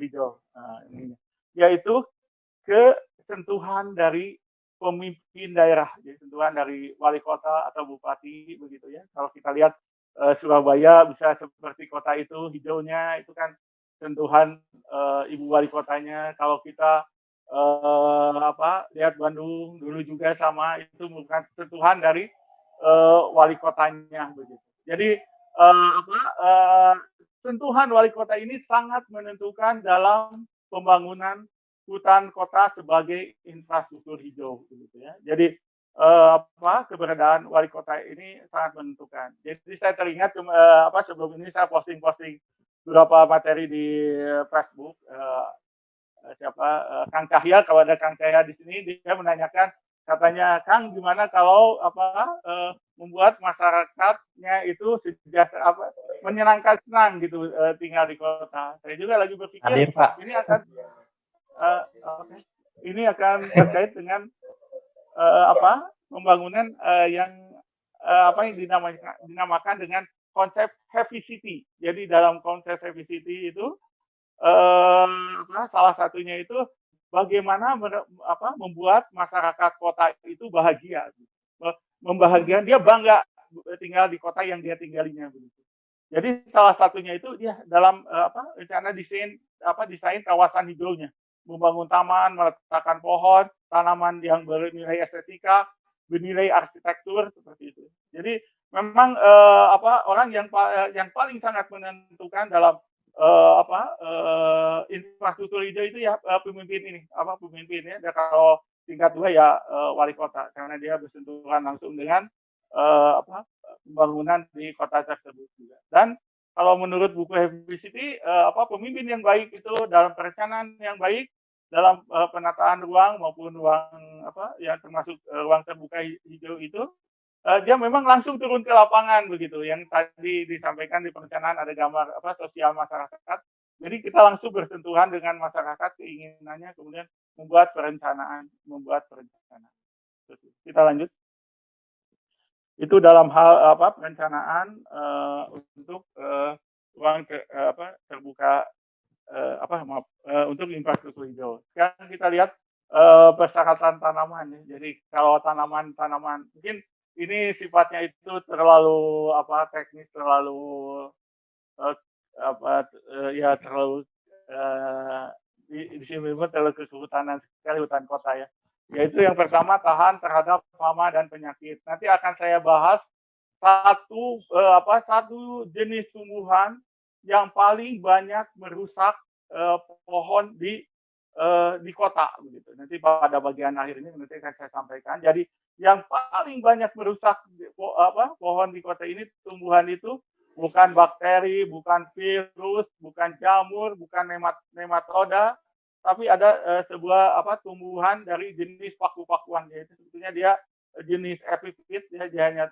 hijau. Ini, yaitu kesentuhan dari pemimpin daerah, jadi sentuhan dari wali kota atau bupati begitu ya. Kalau kita lihat Surabaya bisa seperti kota itu hijaunya, itu kan sentuhan ibu wali kotanya. Kalau kita lihat Bandung dulu juga sama, itu merupakan sentuhan dari wali kotanya begitu. Jadi sentuhan wali kota ini sangat menentukan dalam pembangunan hutan kota sebagai infrastruktur hijau begitu ya. Jadi keberadaan wali kota ini sangat menentukan. Jadi saya teringat sebelum ini saya posting beberapa materi di Facebook. Kang Cahya, kalau ada Kang Cahya di sini, dia menanyakan, katanya, Kang, gimana kalau membuat masyarakatnya itu menyenangkan, senang gitu tinggal di kota. Saya juga lagi berpikir ini akan ini akan terkait dengan pembangunan yang dinamakan dengan konsep heavy city. Jadi dalam konsep heavy city itu salah satunya itu bagaimana membuat masyarakat kota itu bahagia, membahagiakan, dia bangga tinggal di kota yang dia tinggalinya begitu. Jadi salah satunya itu dia dalam rencana desain kawasan hijaunya, membangun taman, meletakkan pohon, tanaman yang bernilai estetika, bernilai arsitektur seperti itu. Jadi memang orang yang paling sangat menentukan dalam infrastruktur hijau itu ya pemimpin ini, pemimpinnya. Dan kalau tingkat 2 ya wali kota, karena dia bersentuhan langsung dengan pembangunan di kota tersebut juga. Dan kalau menurut buku Heavy City, pemimpin yang baik itu dalam perencanaan yang baik, dalam penataan ruang maupun ruang yang termasuk ruang terbuka hijau itu, dia memang langsung turun ke lapangan begitu. Yang tadi disampaikan di perencanaan ada gambar sosial masyarakat. Jadi kita langsung bersentuhan dengan masyarakat, keinginannya, kemudian membuat perencanaan. Kita lanjut. Itu dalam hal perencanaan untuk ruang terbuka untuk infrastruktur hijau. Sekarang kita lihat persyaratan tanaman. Jadi kalau tanaman mungkin ini sifatnya itu terlalu teknis, terlalu terlalu di sini terlalu kehutanan sekali, hutan kota ya. Yaitu yang pertama, tahan terhadap hama dan penyakit. Nanti akan saya bahas satu jenis tumbuhan yang paling banyak merusak pohon di kota begitu. Nanti pada bagian akhir ini nanti akan saya sampaikan. Jadi yang paling banyak merusak pohon di kota ini, tumbuhan itu bukan bakteri, bukan virus, bukan jamur, bukan nematoda, tapi ada sebuah tumbuhan dari jenis paku-pakuan, yaitu sebetulnya dia jenis epifit, dia hanya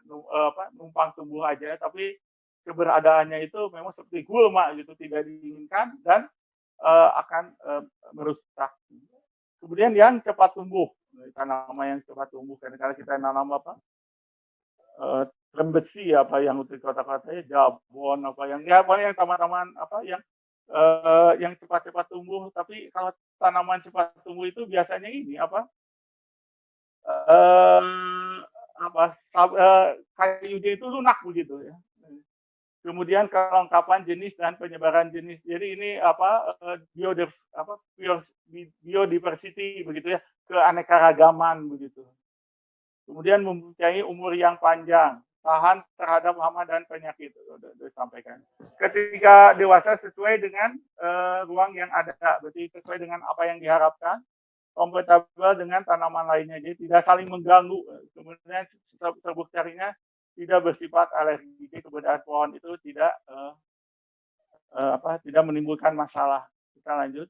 numpang tumbuh aja, tapi keberadaannya itu memang seperti gulma gitu, tidak diinginkan dan akan merusak. Kemudian yang cepat tumbuh, tanaman yang cepat tumbuh, karena kita nanam trembesi yang untuk kota-kotanya, jabon yang taman-taman yang cepat-cepat tumbuh. Tapi kalau tanaman cepat tumbuh itu biasanya ini kayunya itu lunak begitu ya. Kemudian kelengkapan jenis dan penyebaran jenis. Jadi ini biodiversity begitu ya, keanekaragaman begitu. Kemudian mempunyai umur yang panjang, tahan terhadap hama dan penyakit, sudah disampaikan. Ketika dewasa sesuai dengan ruang yang ada, berarti sesuai dengan apa yang diharapkan, kompatibel dengan tanaman lainnya, jadi tidak saling mengganggu. Kemudian serbuk carinya tidak bersifat alergi, keberadaan pohon itu tidak menimbulkan masalah. Kita lanjut.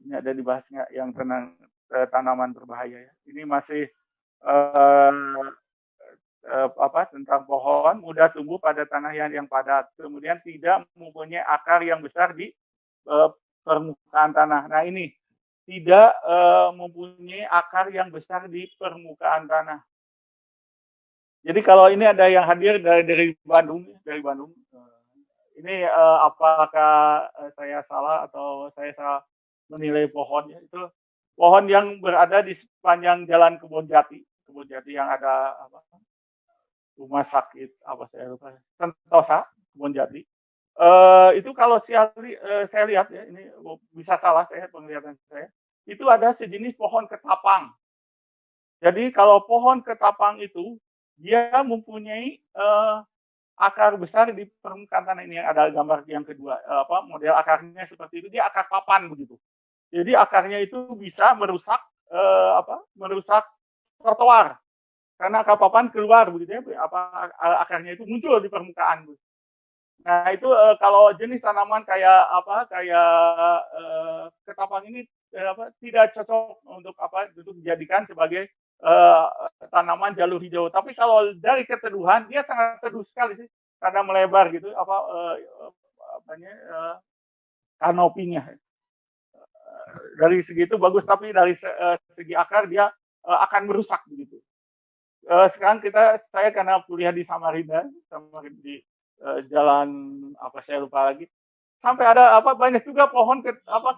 Ini ada dibahas yang tentang tanaman berbahaya ya. Ini masih tentang pohon mudah tumbuh pada tanah yang padat, kemudian tidak mempunyai akar yang besar di permukaan tanah. Nah ini tidak mempunyai akar yang besar di permukaan tanah. Jadi kalau ini ada yang hadir dari Bandung, ini apakah saya salah atau saya salah menilai pohonnya? Itu pohon yang berada di sepanjang jalan Kebon Jati yang ada rumah sakit saya lupa, Sentosa Kebon Jati. Itu kalau saya lihat ya, ini bisa salah saya penglihatan saya, itu ada sejenis pohon ketapang. Jadi kalau pohon ketapang itu dia mempunyai akar besar di permukaan tanah. Ini yang ada gambar yang kedua, model akarnya seperti itu, dia akar papan begitu. Jadi akarnya itu bisa merusak trotoar karena akar papan keluar begitu ya, akarnya itu muncul di permukaan. Nah itu kalau jenis tanaman kayak ketapang ini tidak cocok untuk dijadikan sebagai tanaman jalur hijau. Tapi kalau dari keteduhan dia sangat teduh sekali sih, karena melebar gitu kanopinya. Dari segi itu bagus, tapi dari segi akar dia akan merusak begitu. Sekarang saya karena kuliah di Samarinda di jalan saya lupa lagi, sampai ada banyak juga pohon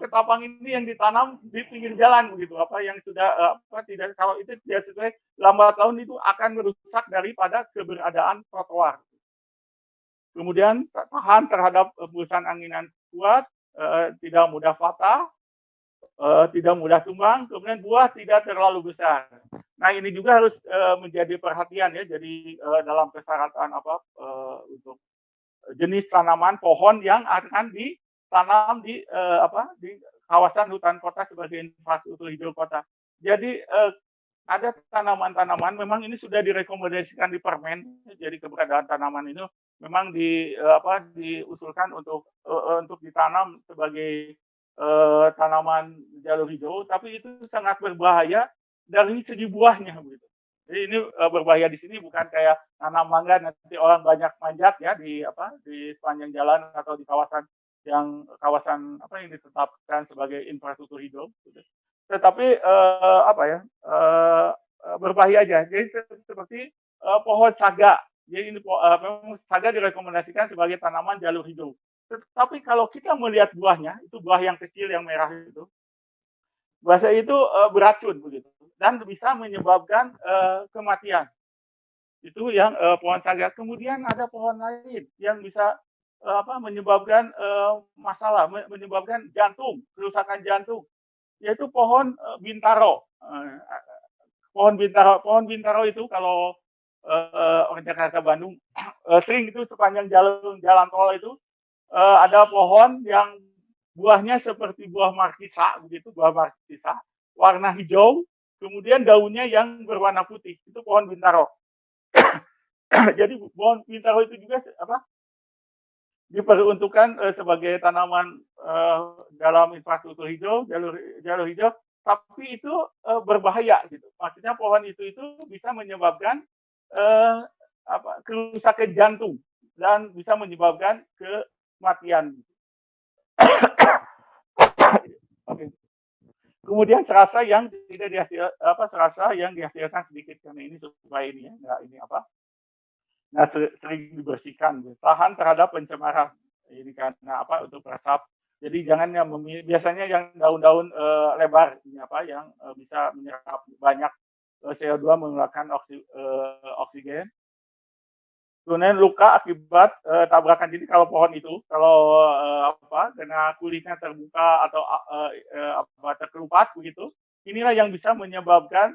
ketapang ini yang ditanam di pinggir jalan begitu, yang sudah tidak, kalau itu tidak sesuai, lambat laun itu akan merusak daripada keberadaan trotoar. Kemudian tahan terhadap hembusan anginan kuat, tidak mudah patah, tidak mudah tumbang, kemudian buah tidak terlalu besar. Nah ini juga harus menjadi perhatian ya. Jadi dalam persyaratan untuk jenis tanaman pohon yang akan ditanam di kawasan hutan kota sebagai infrastruktur hijau kota. Jadi ada tanaman-tanaman memang ini sudah direkomendasikan di Permen. Jadi keberadaan tanaman ini memang diusulkan untuk ditanam sebagai tanaman jalur hijau, tapi itu sangat berbahaya dari segi buahnya begitu. Jadi ini berbahaya di sini bukan kayak tanam mangga nanti orang banyak manjat ya di sepanjang jalan atau di kawasan yang ditetapkan sebagai infrastruktur hijau. Gitu. Tetapi berbahaya aja. Jadi seperti pohon saga. Jadi ini memang saga direkomendasikan sebagai tanaman jalur hijau. Tetapi kalau kita melihat buahnya, itu buah yang kecil yang merah itu, buahnya itu beracun begitu dan bisa menyebabkan kematian. Itu yang pohon saga. Kemudian ada pohon lain yang bisa menyebabkan masalah, menyebabkan jantung, kerusakan jantung, yaitu pohon bintaro. Pohon bintaro itu kalau orang Jakarta Bandung sering itu sepanjang jalan tol itu ada pohon yang buahnya seperti buah markisa begitu, warna hijau, kemudian daunnya yang berwarna putih, itu pohon bintaro. Jadi pohon bintaro itu juga diperuntukkan sebagai tanaman dalam infrastruktur hijau, jalur hijau, tapi itu berbahaya gitu. Maksudnya pohon itu bisa menyebabkan kerusakan jantung dan bisa menyebabkan kematian. Okay. Kemudian serasa yang tidak dihasilkan sedikit, karena ini supaya ini ya, nah sering dibersihkan, tahan terhadap pencemaran. Ini karena untuk resap. Jadi jangan yang biasanya yang daun-daun lebar ini yang bisa menyerap banyak CO2 mengeluarkan oksigen. Kemudian luka akibat tabrakan. Jadi kalau pohon itu kalau kena kulitnya terbuka atau terkelupas begitu, inilah yang bisa menyebabkan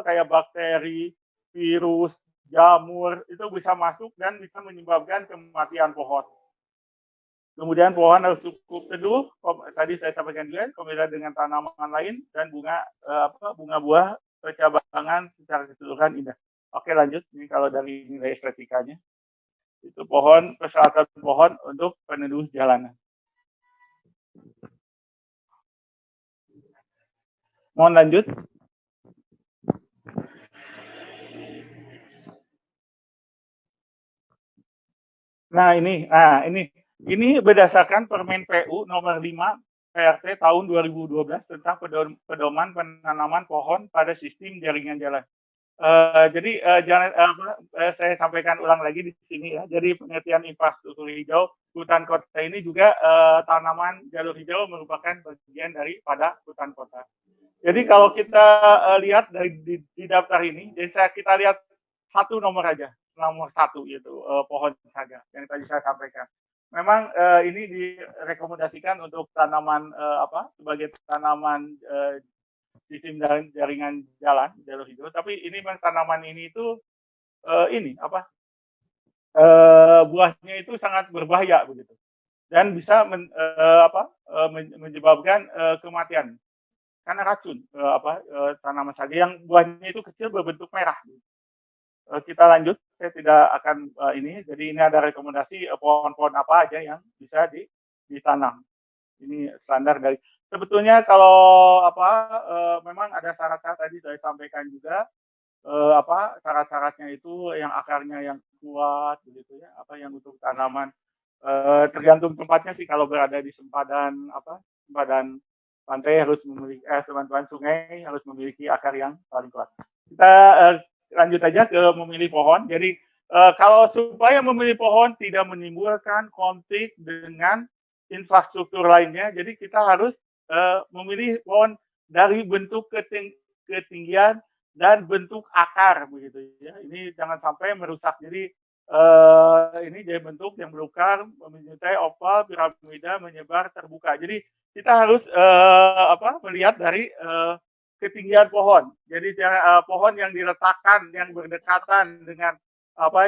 kayak bakteri, virus, jamur itu bisa masuk dan bisa menyebabkan kematian pohon. Kemudian pohon harus cukup teduh. Tadi saya sampaikan juga, kombinasi dengan tanaman lain dan bunga buah bercabangan secara keseluruhan indah. Oke, lanjut. Ini kalau dari nilai estetikanya, itu pohon, persyaratan pohon untuk peneduh jalanan. Mohon lanjut. Nah, ini berdasarkan Permen PU nomor 5 PRT tahun 2012 tentang pedoman penanaman pohon pada sistem jaringan jalan. Jadi saya sampaikan ulang lagi di sini ya. Jadi pengertian infrastruktur hijau hutan kota ini juga tanaman jalur hijau merupakan bagian daripada hutan kota. Jadi kalau kita lihat di daftar ini, jadi kita lihat satu nomor aja, nomor 1 yaitu pohon saga yang tadi saya sampaikan. Memang ini direkomendasikan untuk tanaman sebagai tanaman sistem jaringan jalan jalur hijau. Tapi ini memang tanaman ini itu buahnya itu sangat berbahaya begitu dan bisa menyebabkan kematian karena racun tanaman saga yang buahnya itu kecil berbentuk merah. Kita lanjut, saya tidak akan ini. Jadi ini ada rekomendasi pohon-pohon apa aja yang bisa ditanam. Ini standar dari. Sebetulnya kalau memang ada syarat-syarat tadi saya sampaikan juga. Syarat-syaratnya itu yang akarnya yang kuat, begitu ya. Yang untuk tanaman tergantung tempatnya sih. Kalau berada di sempadan pantai harus memiliki sempadan sungai harus memiliki akar yang paling kuat. Kita lanjut aja ke memilih pohon. Jadi kalau supaya memilih pohon tidak menimbulkan konflik dengan infrastruktur lainnya, jadi kita harus memilih pohon dari bentuk ketinggian dan bentuk akar begitu ya. Ini jangan sampai merusak. Jadi ini jadi bentuk yang berukar, menyerupai oval, piramida, menyebar, terbuka. Jadi kita harus melihat dari ketinggian pohon. Jadi pohon yang diletakkan, yang berdekatan dengan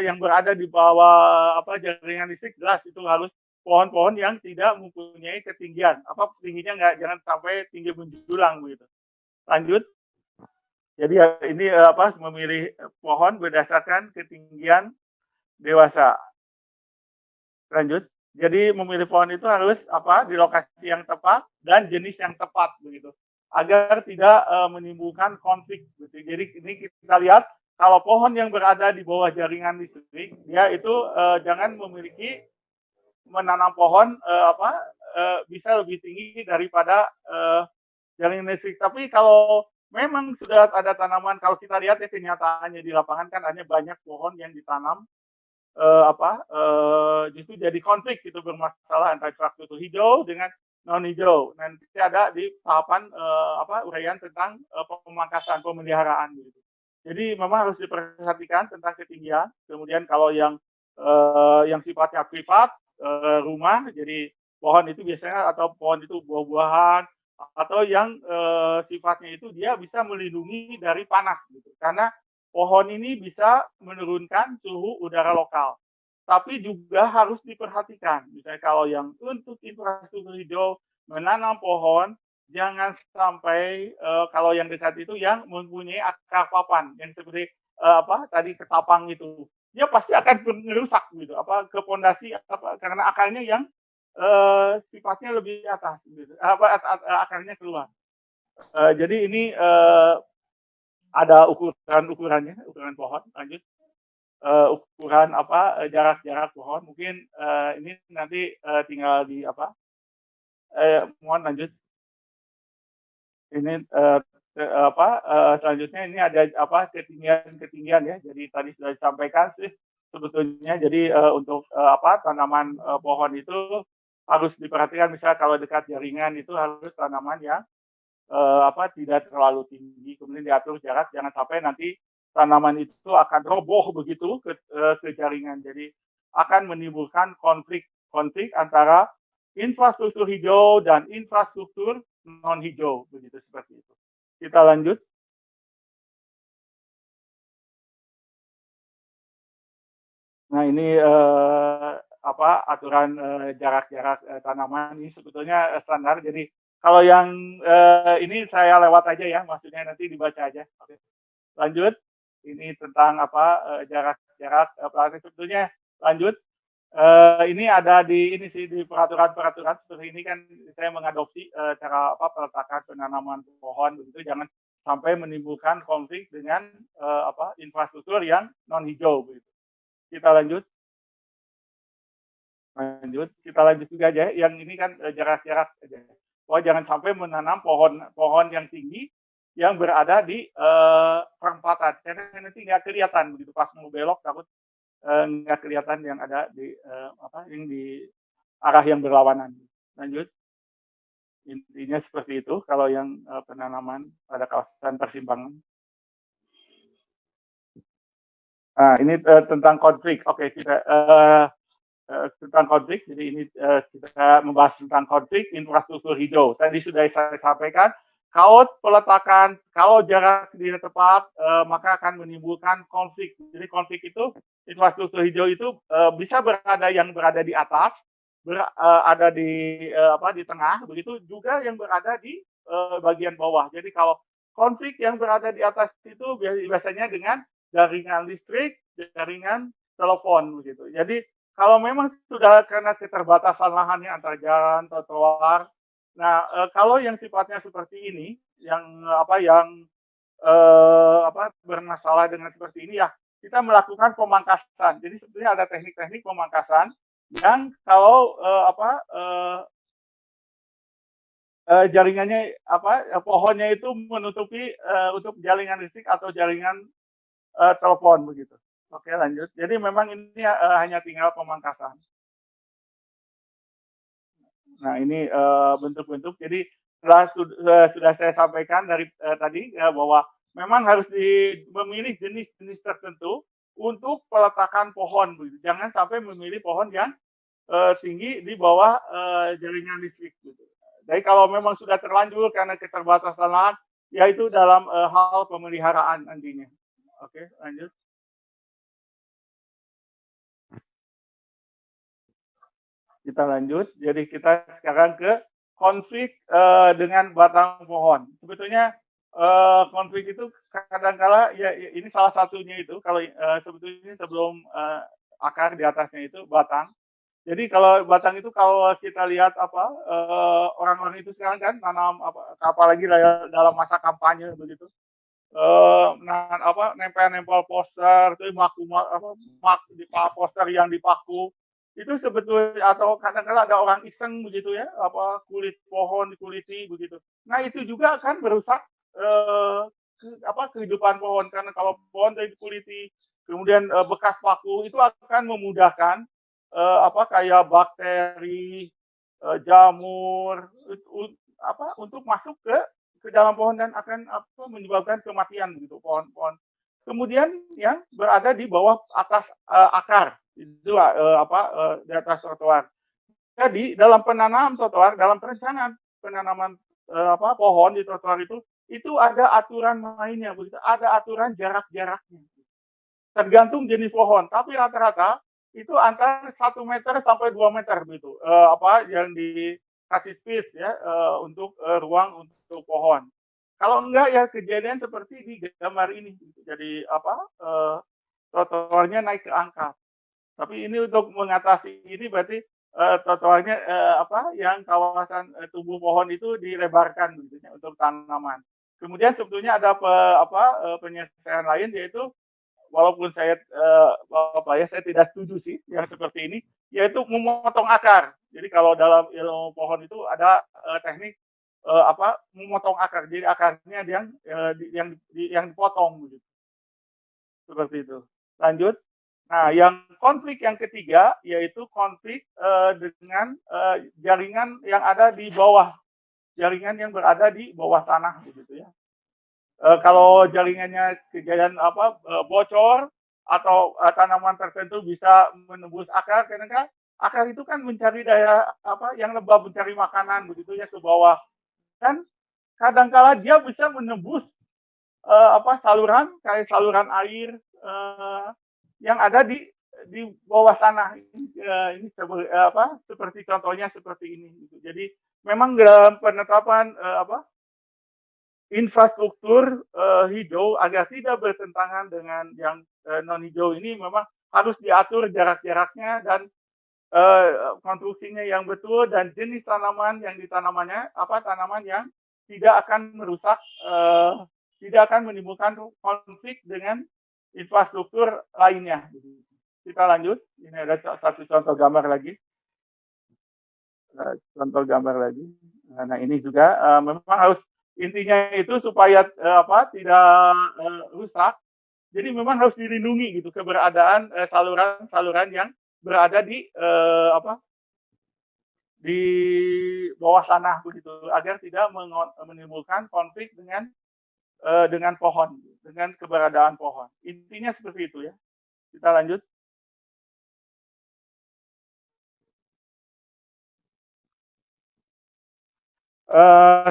yang berada di bawah jaringan listrik, jelas itu harus pohon-pohon yang tidak mempunyai ketinggian. Tingginya jangan sampai tinggi menjulang begitu. Lanjut. Jadi ini memilih pohon berdasarkan ketinggian dewasa. Lanjut. Jadi memilih pohon itu harus di lokasi yang tepat dan jenis yang tepat begitu, agar tidak menimbulkan konflik. Gitu. Jadi ini kita lihat kalau pohon yang berada di bawah jaringan listrik, dia itu jangan menanam pohon bisa lebih tinggi daripada jaringan listrik. Tapi kalau memang sudah ada tanaman, kalau kita lihat ya kenyataannya di lapangan kan hanya banyak pohon yang ditanam justru jadi konflik itu bermasalah antara infrastruktur hijau dengan non hijau. Nanti ada di tahapan uraian tentang pemangkasan pemeliharaan gitu. Jadi memang harus diperhatikan tentang ketinggian. Kemudian kalau yang sifatnya privat, rumah, jadi pohon itu biasanya atau pohon itu buah-buahan atau yang sifatnya itu dia bisa melindungi dari panas gitu. Karena pohon ini bisa menurunkan suhu udara lokal. Tapi juga harus diperhatikan. Misalnya kalau yang untuk infrastruktur hijau menanam pohon, jangan sampai kalau yang dekat itu yang mempunyai akar papan yang seperti tadi ketapang itu, dia pasti akan merusak gitu ke pondasi karena akarnya yang sifatnya lebih atas gitu, akarnya keluar. Jadi ini ada ukuran-ukurannya, ukuran pohon. Lanjut. Ukuran jarak-jarak pohon. Mungkin ini nanti tinggal di mohon lanjut. Ini selanjutnya ini ada ketinggian ya. Jadi tadi sudah disampaikan sih sebetulnya. Jadi untuk tanaman pohon itu harus diperhatikan, misalnya kalau dekat jaringan itu harus tanaman yang tidak terlalu tinggi, kemudian diatur jarak, jangan sampai nanti tanaman itu akan roboh begitu ke jaringan. Jadi akan menimbulkan konflik antara infrastruktur hijau dan infrastruktur non hijau, begitu seperti itu. Kita lanjut. Nah ini aturan jarak-jarak tanaman ini sebetulnya standar. Jadi kalau yang ini saya lewat aja ya, maksudnya nanti dibaca aja. Oke. Lanjut. Ini tentang jarak-jarak plastik sebetulnya. Lanjut. Ini ada di ini sih di peraturan-peraturan seperti ini kan saya mengadopsi cara peletakan penanaman pohon begitu, jangan sampai menimbulkan konflik dengan infrastruktur yang non hijau begitu. Kita lanjut. Kita lanjut juga aja. Yang ini kan jarak-jarak aja. Oh, jangan sampai menanam pohon yang tinggi yang berada di perempatan. Karena nanti nggak kelihatan begitu pas mau belok, takut nggak kelihatan yang ada di yang di arah yang berlawanan. Lanjut. Intinya seperti itu kalau yang penanaman pada kawasan persimpangan. Nah, ini tentang konflik. Oke, kita tentang konflik. Jadi ini kita membahas tentang konflik infrastruktur hijau. Tadi sudah saya sampaikan, kalau peletakan, kalau jarak tidak tepat, maka akan menimbulkan konflik. Jadi konflik itu, infrastruktur hijau itu bisa berada di atas, ada di tengah, begitu juga yang berada di bagian bawah. Jadi kalau konflik yang berada di atas itu biasanya dengan jaringan listrik, jaringan telepon begitu. Jadi kalau memang sudah karena keterbatasan lahannya antara jalan, trotoar, nah kalau yang sifatnya seperti ini, yang bermasalah dengan seperti ini ya kita melakukan pemangkasan. Jadi sebenarnya ada teknik-teknik pemangkasan yang kalau jaringannya pohonnya itu menutupi untuk jaringan listrik atau jaringan telepon begitu. Oke, lanjut. Jadi memang ini hanya tinggal pemangkasan. Nah, ini bentuk-bentuk. Jadi sudah saya sampaikan dari tadi bahwa memang harus memilih jenis-jenis tertentu untuk peletakan pohon. Begitu. Jangan sampai memilih pohon yang tinggi di bawah jaringan listrik. Gitu. Jadi kalau memang sudah terlanjur karena keterbatasan lahan, yaitu dalam hal pemeliharaan nantinya. Oke, lanjut. Kita lanjut. Jadi kita sekarang ke konflik dengan batang pohon. Sebetulnya konflik itu kadang-kala ya ini salah satunya itu kalau sebetulnya sebelum akar di atasnya itu batang. Jadi kalau batang itu kalau kita lihat orang-orang itu sekarang kan tanam apalagi dalam masa kampanye begitu. Nempel-nempel poster itu di poster yang dipaku itu sebetulnya atau kadang-kadang ada orang iseng begitu ya kulit pohon dikuliti begitu. Nah itu juga kan merusak kehidupan pohon karena kalau pohon dikuliti kemudian bekas paku itu akan memudahkan kayak bakteri, jamur untuk masuk ke dalam pohon dan akan menyebabkan kematian begitu pohon-pohon. Kemudian yang berada di bawah atas akar itu di atas trotoar. Jadi dalam penanaman trotoar, dalam perencanaan penanaman pohon di trotoar itu ada aturan mainnya begitu, ada aturan jarak-jaraknya. Tergantung jenis pohon, tapi rata-rata itu antara 1 meter sampai 2 meter begitu. Yang dikasih space ya untuk ruang untuk pohon. Kalau enggak ya kejadian seperti di gambar ini. Jadi trotoarnya naik ke angka. Tapi ini untuk mengatasi ini berarti trotoarnya yang kawasan tumbuh pohon itu dilebarkan gitu ya, untuk tanaman. Kemudian sebetulnya ada penyelesaian lain yaitu walaupun saya saya tidak setuju sih yang seperti ini, yaitu memotong akar. Jadi kalau dalam ilmu pohon itu ada teknik memotong akar. Jadi akarnya yang dipotong begitu. Seperti itu. Lanjut. Nah, yang konflik yang ketiga yaitu konflik dengan jaringan yang ada di bawah jaringan yang berada di bawah tanah begitu ya. Kalau jaringannya kejadian bocor atau tanaman tertentu bisa menembus akar, karena kan akar itu kan mencari daya yang lembab, mencari makanan begitu ya ke bawah. Dan kadangkala dia bisa menembus saluran kayak saluran air yang ada di bawah tanah. Ini seperti contohnya seperti ini gitu. Jadi memang dalam penetapan infrastruktur hijau agar tidak bertentangan dengan yang non hijau ini memang harus diatur jarak-jaraknya dan konstruksinya yang betul dan jenis tanaman yang ditanamannya tanaman yang tidak akan merusak, tidak akan menimbulkan konflik dengan infrastruktur lainnya. Kita lanjut. Ini ada satu contoh gambar lagi. Contoh gambar lagi. Nah ini juga memang harus intinya itu supaya tidak rusak. Jadi memang harus dilindungi gitu keberadaan saluran-saluran yang berada di di bawah tanah begitu agar tidak menimbulkan konflik dengan pohon, dengan keberadaan pohon. Intinya seperti itu ya. Kita lanjut.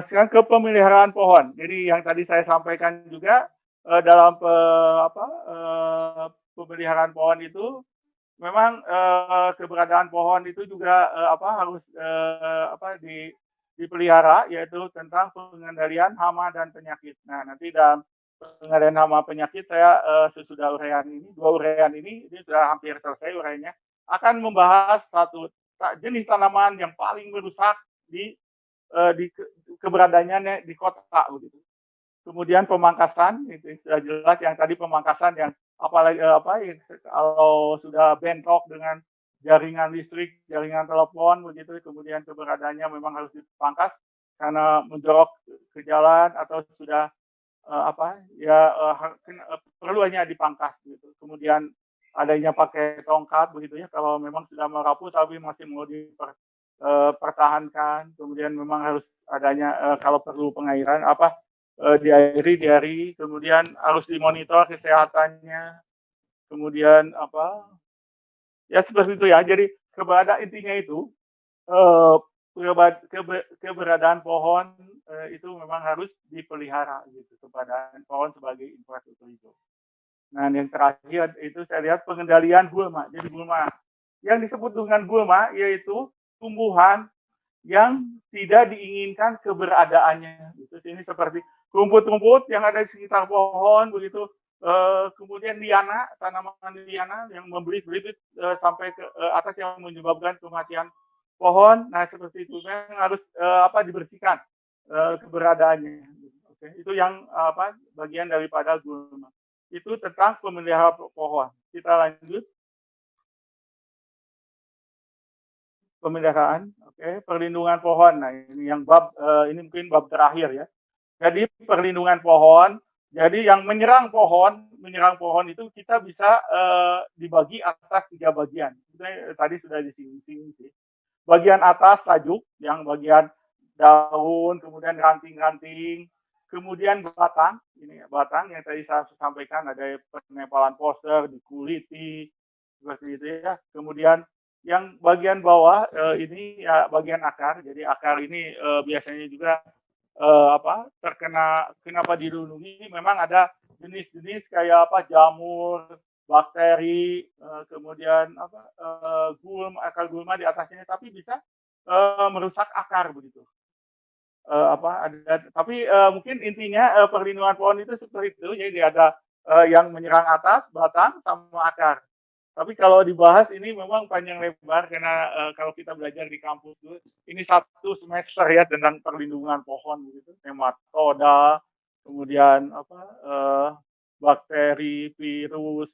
Sekarang ke pemeliharaan pohon. Jadi yang tadi saya sampaikan juga dalam pemeliharaan pohon itu memang keberadaan pohon itu juga harus dipelihara, yaitu tentang pengendalian hama dan penyakit. Nah nanti dalam pengendalian hama penyakit saya sesudah uraian ini, 2 uraian ini sudah hampir selesai uraiannya, akan membahas satu jenis tanaman yang paling merusak di keberadaannya di kota begitu. Kemudian pemangkasan itu sudah jelas yang tadi pemangkasan yang apalagi kalau sudah bentrok dengan jaringan listrik, jaringan telepon begitu, kemudian keberadaannya memang harus dipangkas karena menjorok ke jalan atau sudah perlu hanya dipangkas gitu. Kemudian adanya pakai tongkat begitu ya kalau memang sudah merapuh tapi masih mau dipertahankan. Kemudian memang harus adanya kalau perlu pengairan diairi, kemudian harus dimonitor kesehatannya. Kemudian ya seperti itu ya. Jadi intinya itu keberadaan pohon itu memang harus dipelihara gitu, keberadaan pohon sebagai infrastruktur hijau. Nah, yang terakhir itu saya lihat pengendalian gulma. Jadi gulma yang disebut dengan gulma yaitu tumbuhan yang tidak diinginkan keberadaannya. Gitu. Ini seperti rumput-rumput yang ada di sekitar pohon begitu. Kemudian liana, tanaman liana yang membelit-belit sampai ke atas yang menyebabkan kematian pohon. Nah seperti itu yang harus dibersihkan keberadaannya. Oke, itu yang bagian daripada gulma. Itu tentang pemeliharaan pohon. Kita lanjut. Pemeliharaan, oke, perlindungan pohon. Nah ini yang ini mungkin bab terakhir ya. Jadi perlindungan pohon. Jadi yang menyerang pohon itu kita bisa dibagi atas 3 bagian. Tadi sudah disinggung sih. Bagian atas tajuk, yang bagian daun, kemudian ranting-ranting, kemudian batang. Ini batang yang tadi saya sampaikan ada penempalan poster, dikuliti, seperti itu ya. Kemudian yang bagian bawah ini ya bagian akar. Jadi akar ini biasanya juga kenapa dilindungi? Memang ada jenis-jenis kayak jamur, bakteri, kemudian akar gulma di atasnya, tapi bisa merusak akar begitu. Tapi mungkin intinya perlindungan pohon itu seperti itu. Jadi ada yang menyerang atas, batang, sama akar. Tapi kalau dibahas ini memang panjang lebar karena kalau kita belajar di kampus itu ini 1 semester ya tentang perlindungan pohon begitu, nematoda, kemudian bakteri, virus,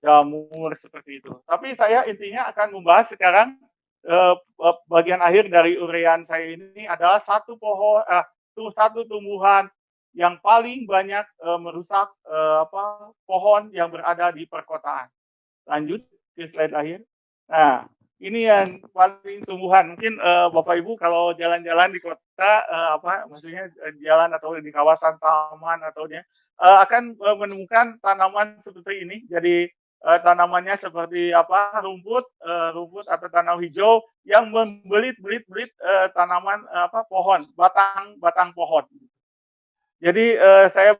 jamur seperti itu. Tapi saya intinya akan membahas sekarang bagian akhir dari uraian saya ini adalah satu tumbuhan yang paling banyak merusak pohon yang berada di perkotaan. Lanjut ke slide akhir. Nah, ini yang paling tumbuhan. Mungkin Bapak Ibu kalau jalan-jalan di kota, maksudnya jalan atau di kawasan taman atau akan menemukan tanaman seperti ini. Jadi tanamannya seperti rumput atau tanah hijau yang membelit-belit tanaman pohon, batang pohon. Jadi saya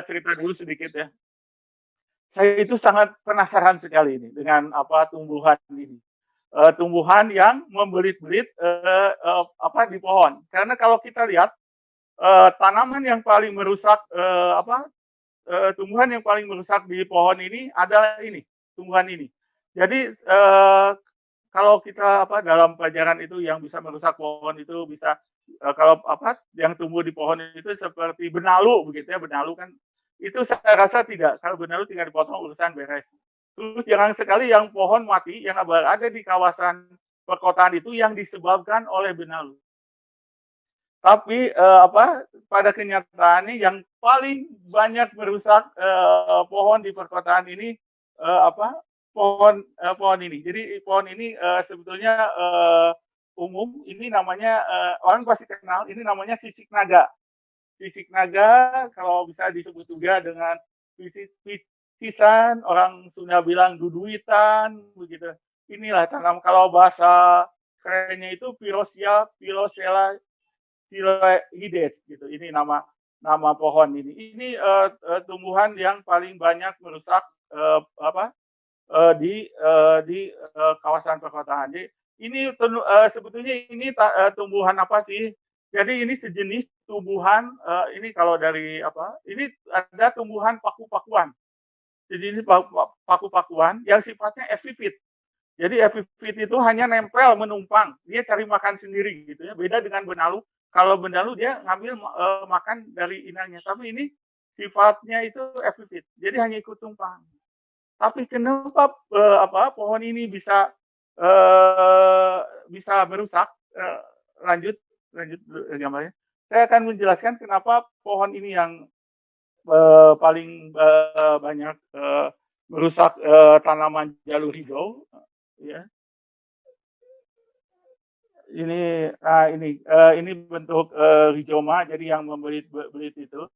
cerita dulu sedikit ya. Saya itu sangat penasaran sekali ini dengan tumbuhan ini. Tumbuhan yang membelit-belit di pohon. Karena kalau kita lihat tanaman yang paling merusak tumbuhan yang paling merusak di pohon ini adalah ini, tumbuhan ini. Jadi kalau kita dalam pelajaran itu yang bisa merusak pohon itu bisa kalau yang tumbuh di pohon itu seperti benalu begitu ya, benalu kan itu saya rasa tidak. Kalau benalu tinggal dipotong urusan beres. Terus jarang sekali yang pohon mati yang ada di kawasan perkotaan itu yang disebabkan oleh benalu. Tapi pada kenyataannya yang paling banyak merusak pohon di perkotaan ini pohon ini. Jadi pohon ini sebetulnya umum. Ini namanya orang pasti kenal. Ini namanya sisik naga. Sisik naga kalau bisa disebut juga dengan pisisan, orang Sunda bilang duduitan, begitu. Inilah tanam kalau bahasa kerennya itu Pilosella Hides gitu. Ini nama pohon ini. Ini tumbuhan yang paling banyak merusak di kawasan perkotaan. Jadi ini sebetulnya ini tumbuhan apa sih? Jadi ini sejenis tumbuhan ini kalau dari ini ada tumbuhan paku-pakuan. Jadi ini paku-pakuan yang sifatnya epifit. Jadi epifit itu hanya nempel menumpang, dia cari makan sendiri gitu ya. Beda dengan benalu. Kalau benalu dia ngambil makan dari inangnya, tapi ini sifatnya itu epifit. Jadi hanya ikut tumpang. Tapi kenapa pohon ini bisa merusak? Lanjut gambarnya. Saya akan menjelaskan kenapa pohon ini yang paling banyak merusak tanaman jalur hijau. Ya. Ini bentuk rizoma, jadi yang membelit-belit itu.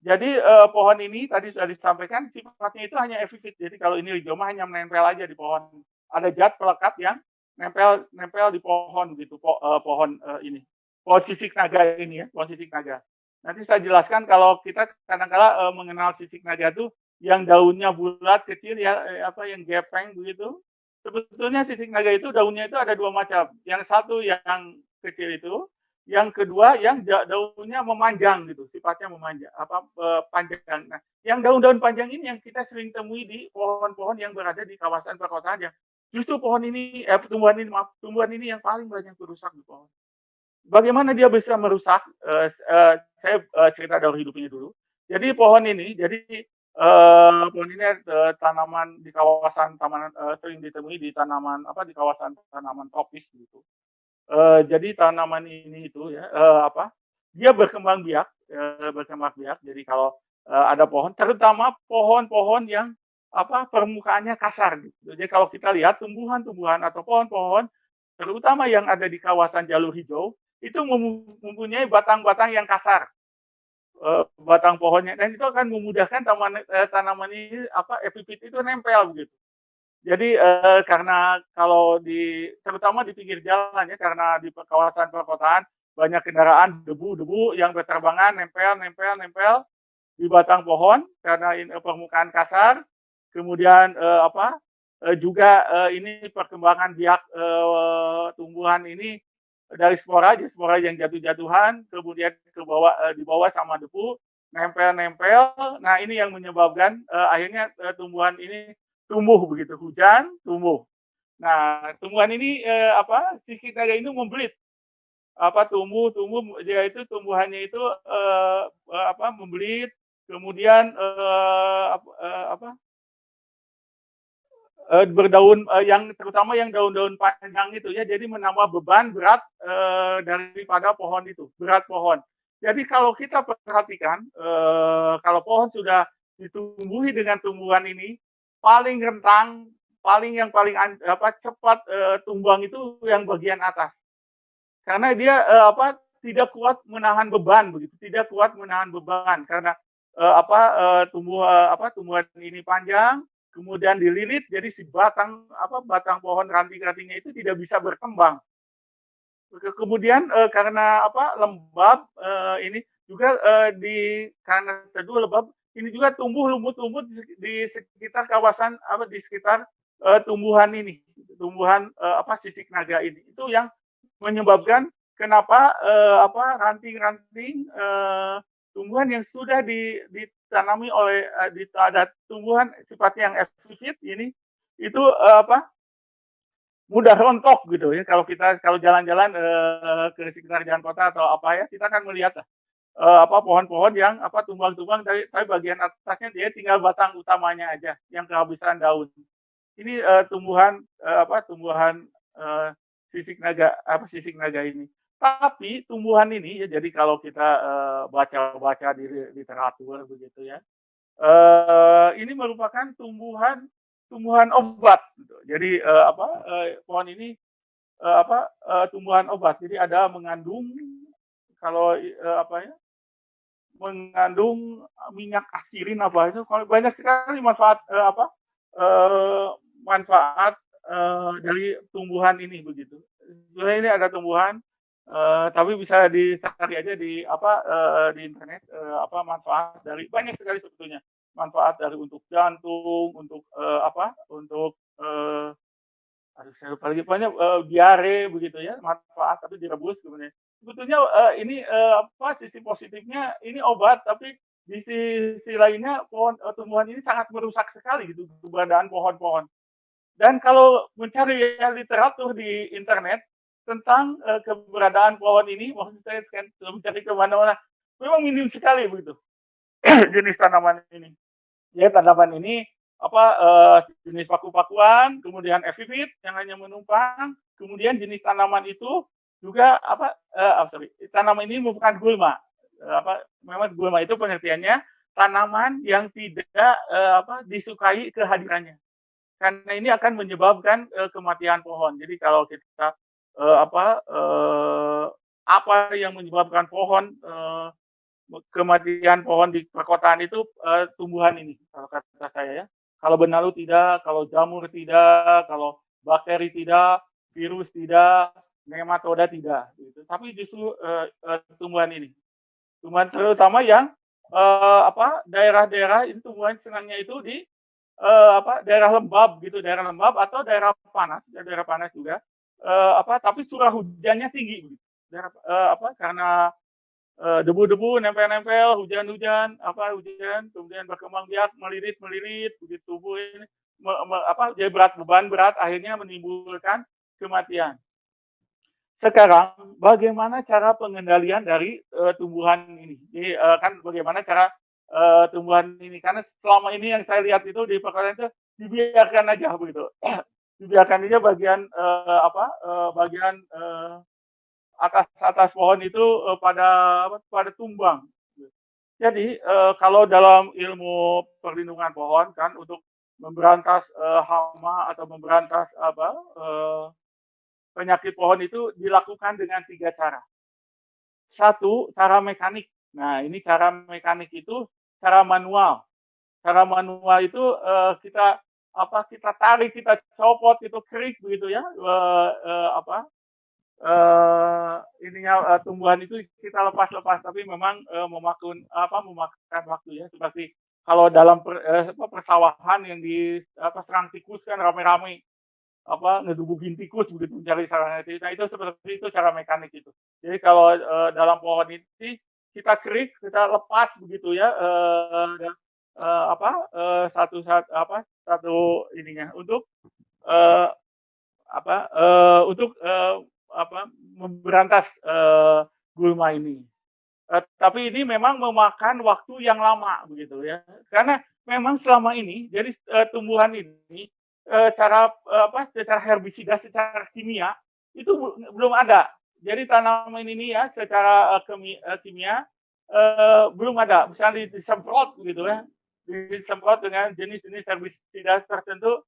Jadi pohon ini tadi sudah disampaikan sifatnya itu hanya epifit. Jadi kalau ini rizoma hanya menempel aja di pohon. Ada zat pelekat yang nempel di pohon gitu, pohon ini. Pohon sisik naga ini ya, pohon sisik naga. Nanti saya jelaskan kalau kita kadang-kala mengenal sisik naga itu yang daunnya bulat kecil ya yang gepeng begitu. Sebetulnya sisik naga itu daunnya itu ada dua macam. Yang satu yang kecil itu, yang kedua yang daunnya memanjang gitu, sifatnya memanjang panjang. Nah, yang daun-daun panjang ini yang kita sering temui di pohon-pohon yang berada di kawasan perkotaan ya. Justru pohon ini tumbuhan ini yang paling banyak merusak di pohon. Bagaimana dia bisa merusak? Saya cerita dari hidupnya dulu. Jadi pohon ini, pohon ini tanaman di kawasan taman sering ditemui di di kawasan tanaman tropis gitu. Jadi tanaman ini itu ya dia berkembang biak. Jadi kalau ada pohon, terutama pohon-pohon yang permukaannya kasar gitu. Jadi kalau kita lihat tumbuhan-tumbuhan atau pohon-pohon terutama yang ada di kawasan jalur hijau itu mempunyai batang-batang yang kasar. Batang pohonnya, dan itu akan memudahkan tanaman ini epifit itu nempel begitu. Jadi karena kalau terutama di pinggir jalan ya, karena di kawasan perkotaan banyak kendaraan, debu yang berterbangan nempel di batang pohon karena permukaan kasar. Kemudian juga ini perkembangan biak tumbuhan ini dari spora yang jatuh-jatuhan, kemudian di bawah sama debu, nempel. Nah ini yang menyebabkan akhirnya tumbuhan ini tumbuh begitu, hujan tumbuh. Nah tumbuhan ini sisik naga ini membelit, tumbuh dia itu tumbuhannya itu membelit, kemudian berdaun yang terutama yang daun-daun panjang itu ya, jadi menambah beban berat daripada pohon itu, berat pohon. Jadi kalau kita perhatikan kalau pohon sudah ditumbuhi dengan tumbuhan ini paling rentan cepat tumbang itu yang bagian atas. Karena dia tidak kuat menahan beban begitu, tidak kuat menahan beban karena tumbuhan ini panjang, kemudian dililit jadi si batang pohon ranting-rantingnya itu tidak bisa berkembang. Kemudian karena lembab ini juga karena teduh lembab ini juga tumbuh lumut-lumut di sekitar kawasan di sekitar tumbuhan ini, tumbuhan sisik naga ini. Itu yang menyebabkan kenapa ranting-ranting tumbuhan yang sudah ditanami oleh ada tumbuhan sifatnya yang epifit ini itu mudah rontok gitu ya. Kalau jalan-jalan ke sekitar jalan kota atau kita akan melihat pohon-pohon yang tumbang-tumbang tapi bagian atasnya dia tinggal batang utamanya aja yang kehabisan daun. Ini tumbuhan sisik naga ini. Tapi tumbuhan ini ya, jadi kalau kita baca-baca di literatur begitu ya, ini merupakan tumbuhan obat. Gitu. Jadi pohon ini tumbuhan obat. Jadi ada mengandung mengandung minyak asirin itu kalau banyak sekali manfaat manfaat dari tumbuhan ini begitu. Sebenarnya ini ada tumbuhan tapi bisa dicari aja di internet manfaat dari banyak sekali sebetulnya. Manfaat dari untuk jantung, untuk saya lupa lagi banyak diare begitu ya, manfaat tapi direbus kemudian. Sebetulnya ini sisi positifnya ini obat, tapi di sisi lainnya tumbuhan ini sangat merusak sekali gitu keberadaan pohon-pohon. Dan kalau mencari literatur di internet tentang keberadaan pohon ini, maksud saya kan mencari kemana-mana, memang minim sekali begitu jenis tanaman ini. Ya tanaman ini jenis paku-pakuan, kemudian epifit yang hanya menumpang, kemudian jenis tanaman itu juga tanaman ini bukan gulma. Memang gulma itu pengertiannya tanaman yang tidak disukai kehadirannya. Karena ini akan menyebabkan kematian pohon. Jadi kalau kita apa yang menyebabkan pohon kematian pohon di perkotaan itu tumbuhan ini kalau kata saya ya. Kalau benalu tidak, kalau jamur tidak, kalau bakteri tidak, virus tidak, nematoda tidak. Gitu. Tapi justru tumbuhan ini, tumbuhan terutama yang daerah-daerah itu tumbuhan senangnya itu di daerah lembab gitu, daerah lembab atau daerah panas juga. Tapi curah hujannya tinggi, gitu. Karena debu-debu nempel-nempel, hujan, kemudian berkembang biak, melilit, begitu tubuh ini jadi beban berat, akhirnya menimbulkan kematian. Sekarang, bagaimana cara pengendalian dari tumbuhan ini? Jadi, bagaimana cara tumbuhan ini? Karena selama ini yang saya lihat itu di perkotaan itu dibiarkan aja begitu, dibiarkan aja bagian atas pohon itu pada tumbang. Jadi kalau dalam ilmu perlindungan pohon kan untuk memberantas hama atau memberantas penyakit pohon itu dilakukan dengan 3 cara. 1, cara mekanik. Nah, ini cara mekanik itu cara manual. Cara manual itu kita tarik, kita copot, itu kerik begitu ya. Tumbuhan itu kita lepas, tapi memang memakan waktu ya, seperti kalau dalam persawahan yang serang tikus kan rame-rame ngedubukin tikus begitu mencari sarana itu. Nah itu seperti itu cara mekanik itu. Jadi kalau dalam pohon ini kita kerik, kita lepas begitu ya satu ininya untuk memberantas gulma ini. Tapi ini memang memakan waktu yang lama begitu ya. Karena memang selama ini jadi tumbuhan ini secara herbisida, secara kimia itu belum ada. Jadi tanaman ini ya secara kimia belum ada. Misalnya disemprot gitu ya, disemprot dengan jenis-jenis herbisida tertentu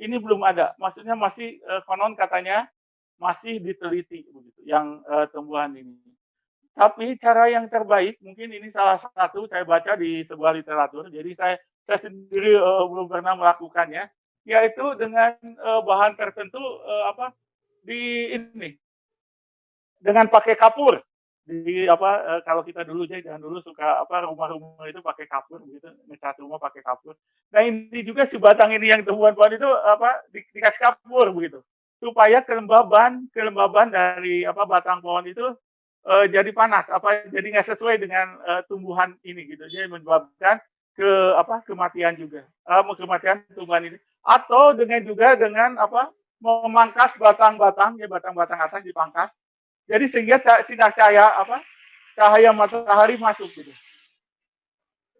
ini belum ada. Maksudnya masih konon katanya masih diteliti begitu yang tumbuhan ini. Tapi cara yang terbaik mungkin ini salah satu saya baca di sebuah literatur. Jadi saya sendiri belum pernah melakukannya, yaitu dengan bahan tertentu apa di ini dengan pakai kapur. Di apa kalau kita dulu jangan dulu suka apa rumah-rumah itu pakai kapur begitu, ngecat rumah pakai kapur. Nah ini juga si batang ini yang tumbuhan pohon itu apa dikasih kapur begitu supaya kelembaban dari apa batang pohon itu jadi panas apa jadi nggak sesuai dengan tumbuhan ini gitu jadi menyebabkan kematian juga kematian tumbuhan ini atau dengan apa memangkas batang-batang ya batang-batang atas dipangkas jadi sehingga sinar cahaya matahari masuk gitu.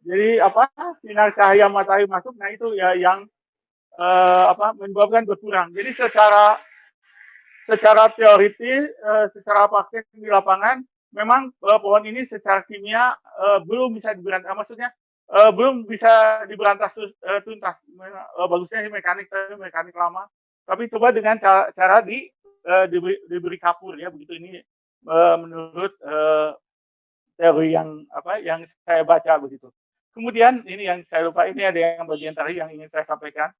Jadi apa sinar cahaya matahari masuk, nah itu ya yang menyebabkan berkurang. Jadi secara teoritis, secara praktek di lapangan, memang pohon ini secara kimia belum bisa diberantas. Maksudnya belum bisa diberantas tuntas. Bagusnya mekanik lama. Tapi coba dengan cara diberi kapur ya begitu ini menurut teori yang saya baca begitu. Kemudian ini yang saya lupa ini ada yang bagian tadi yang ingin saya sampaikan.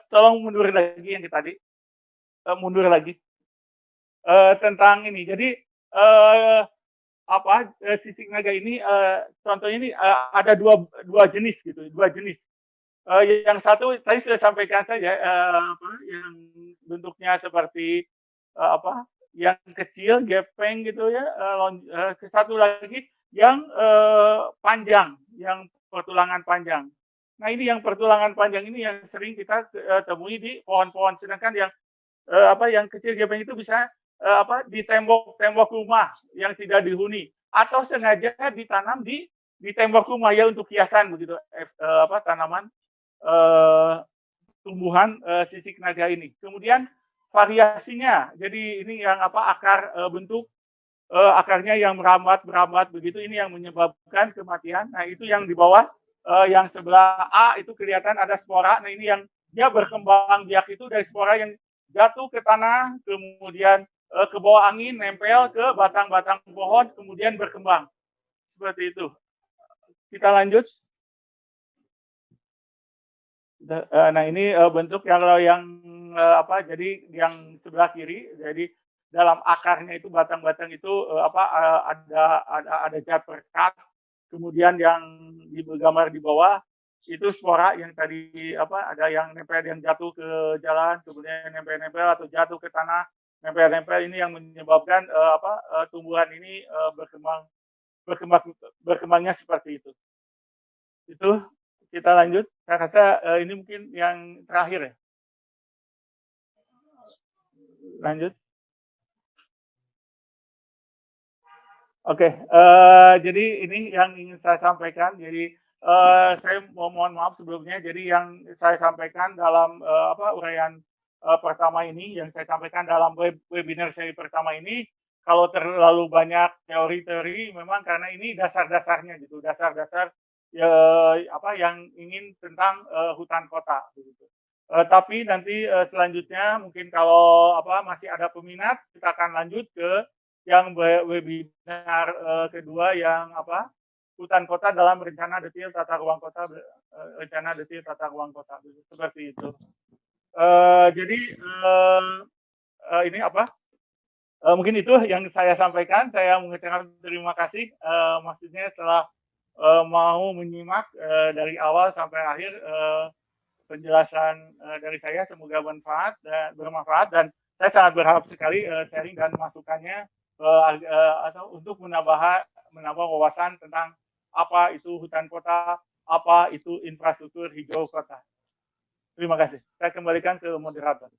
Tolong mundur lagi yang tadi. Mundur lagi. Tentang ini. Jadi sisik naga ini contohnya ini ada dua jenis gitu, dua jenis. Yang satu tadi sudah sampaikan saja yang bentuknya seperti yang kecil, gepeng gitu ya. Satu lagi yang panjang, yang pertulangan panjang. Nah ini yang pertulangan panjang ini yang sering kita temui di pohon-pohon. Sedangkan yang kecil gepeng itu bisa di tembok rumah yang tidak dihuni atau sengaja ditanam di tembok rumah ya untuk hiasan begitu tanaman tumbuhan sisik naga ini. Kemudian variasinya, jadi ini yang akar bentuk akarnya yang merambat begitu ini yang menyebabkan kematian. Nah itu yang di bawah yang sebelah A itu kelihatan ada spora. Nah ini yang dia berkembang biak itu dari spora yang jatuh ke tanah kemudian ke bawah angin nempel ke batang-batang pohon kemudian berkembang seperti itu. Kita lanjut. Nah ini bentuk yang jadi yang sebelah kiri jadi dalam akarnya itu batang-batang itu ada zat perekat kemudian yang digambar di bawah itu spora yang tadi ada yang nempel yang jatuh ke jalan kemudian nempel-nempel atau jatuh ke tanah nempel-nempel ini yang menyebabkan tumbuhan ini berkembangnya seperti itu. Itu kita lanjut. Saya rasa ini mungkin yang terakhir ya. Lanjut. Oke, jadi ini yang ingin saya sampaikan. Jadi saya mohon maaf sebelumnya. Jadi yang saya sampaikan dalam uraian pertama ini, yang saya sampaikan dalam webinar seri pertama ini, kalau terlalu banyak teori-teori, memang karena ini dasar-dasarnya gitu, dasar-dasar yang ingin tentang hutan kota, begitu. Tapi nanti selanjutnya mungkin kalau masih ada peminat, kita akan lanjut ke yang webinar kedua yang hutan kota dalam rencana detail tata ruang kota, rencana detail tata ruang kota, seperti itu. Jadi ini mungkin itu yang saya sampaikan. Saya mengucapkan terima kasih. Maksudnya setelah mau menyimak dari awal sampai akhir penjelasan dari saya, semoga bermanfaat dan saya sangat berharap sekali sharing dan masukannya atau untuk menambah wawasan tentang apa itu hutan kota, apa itu infrastruktur hijau kota. Terima kasih. Saya kembalikan ke moderator.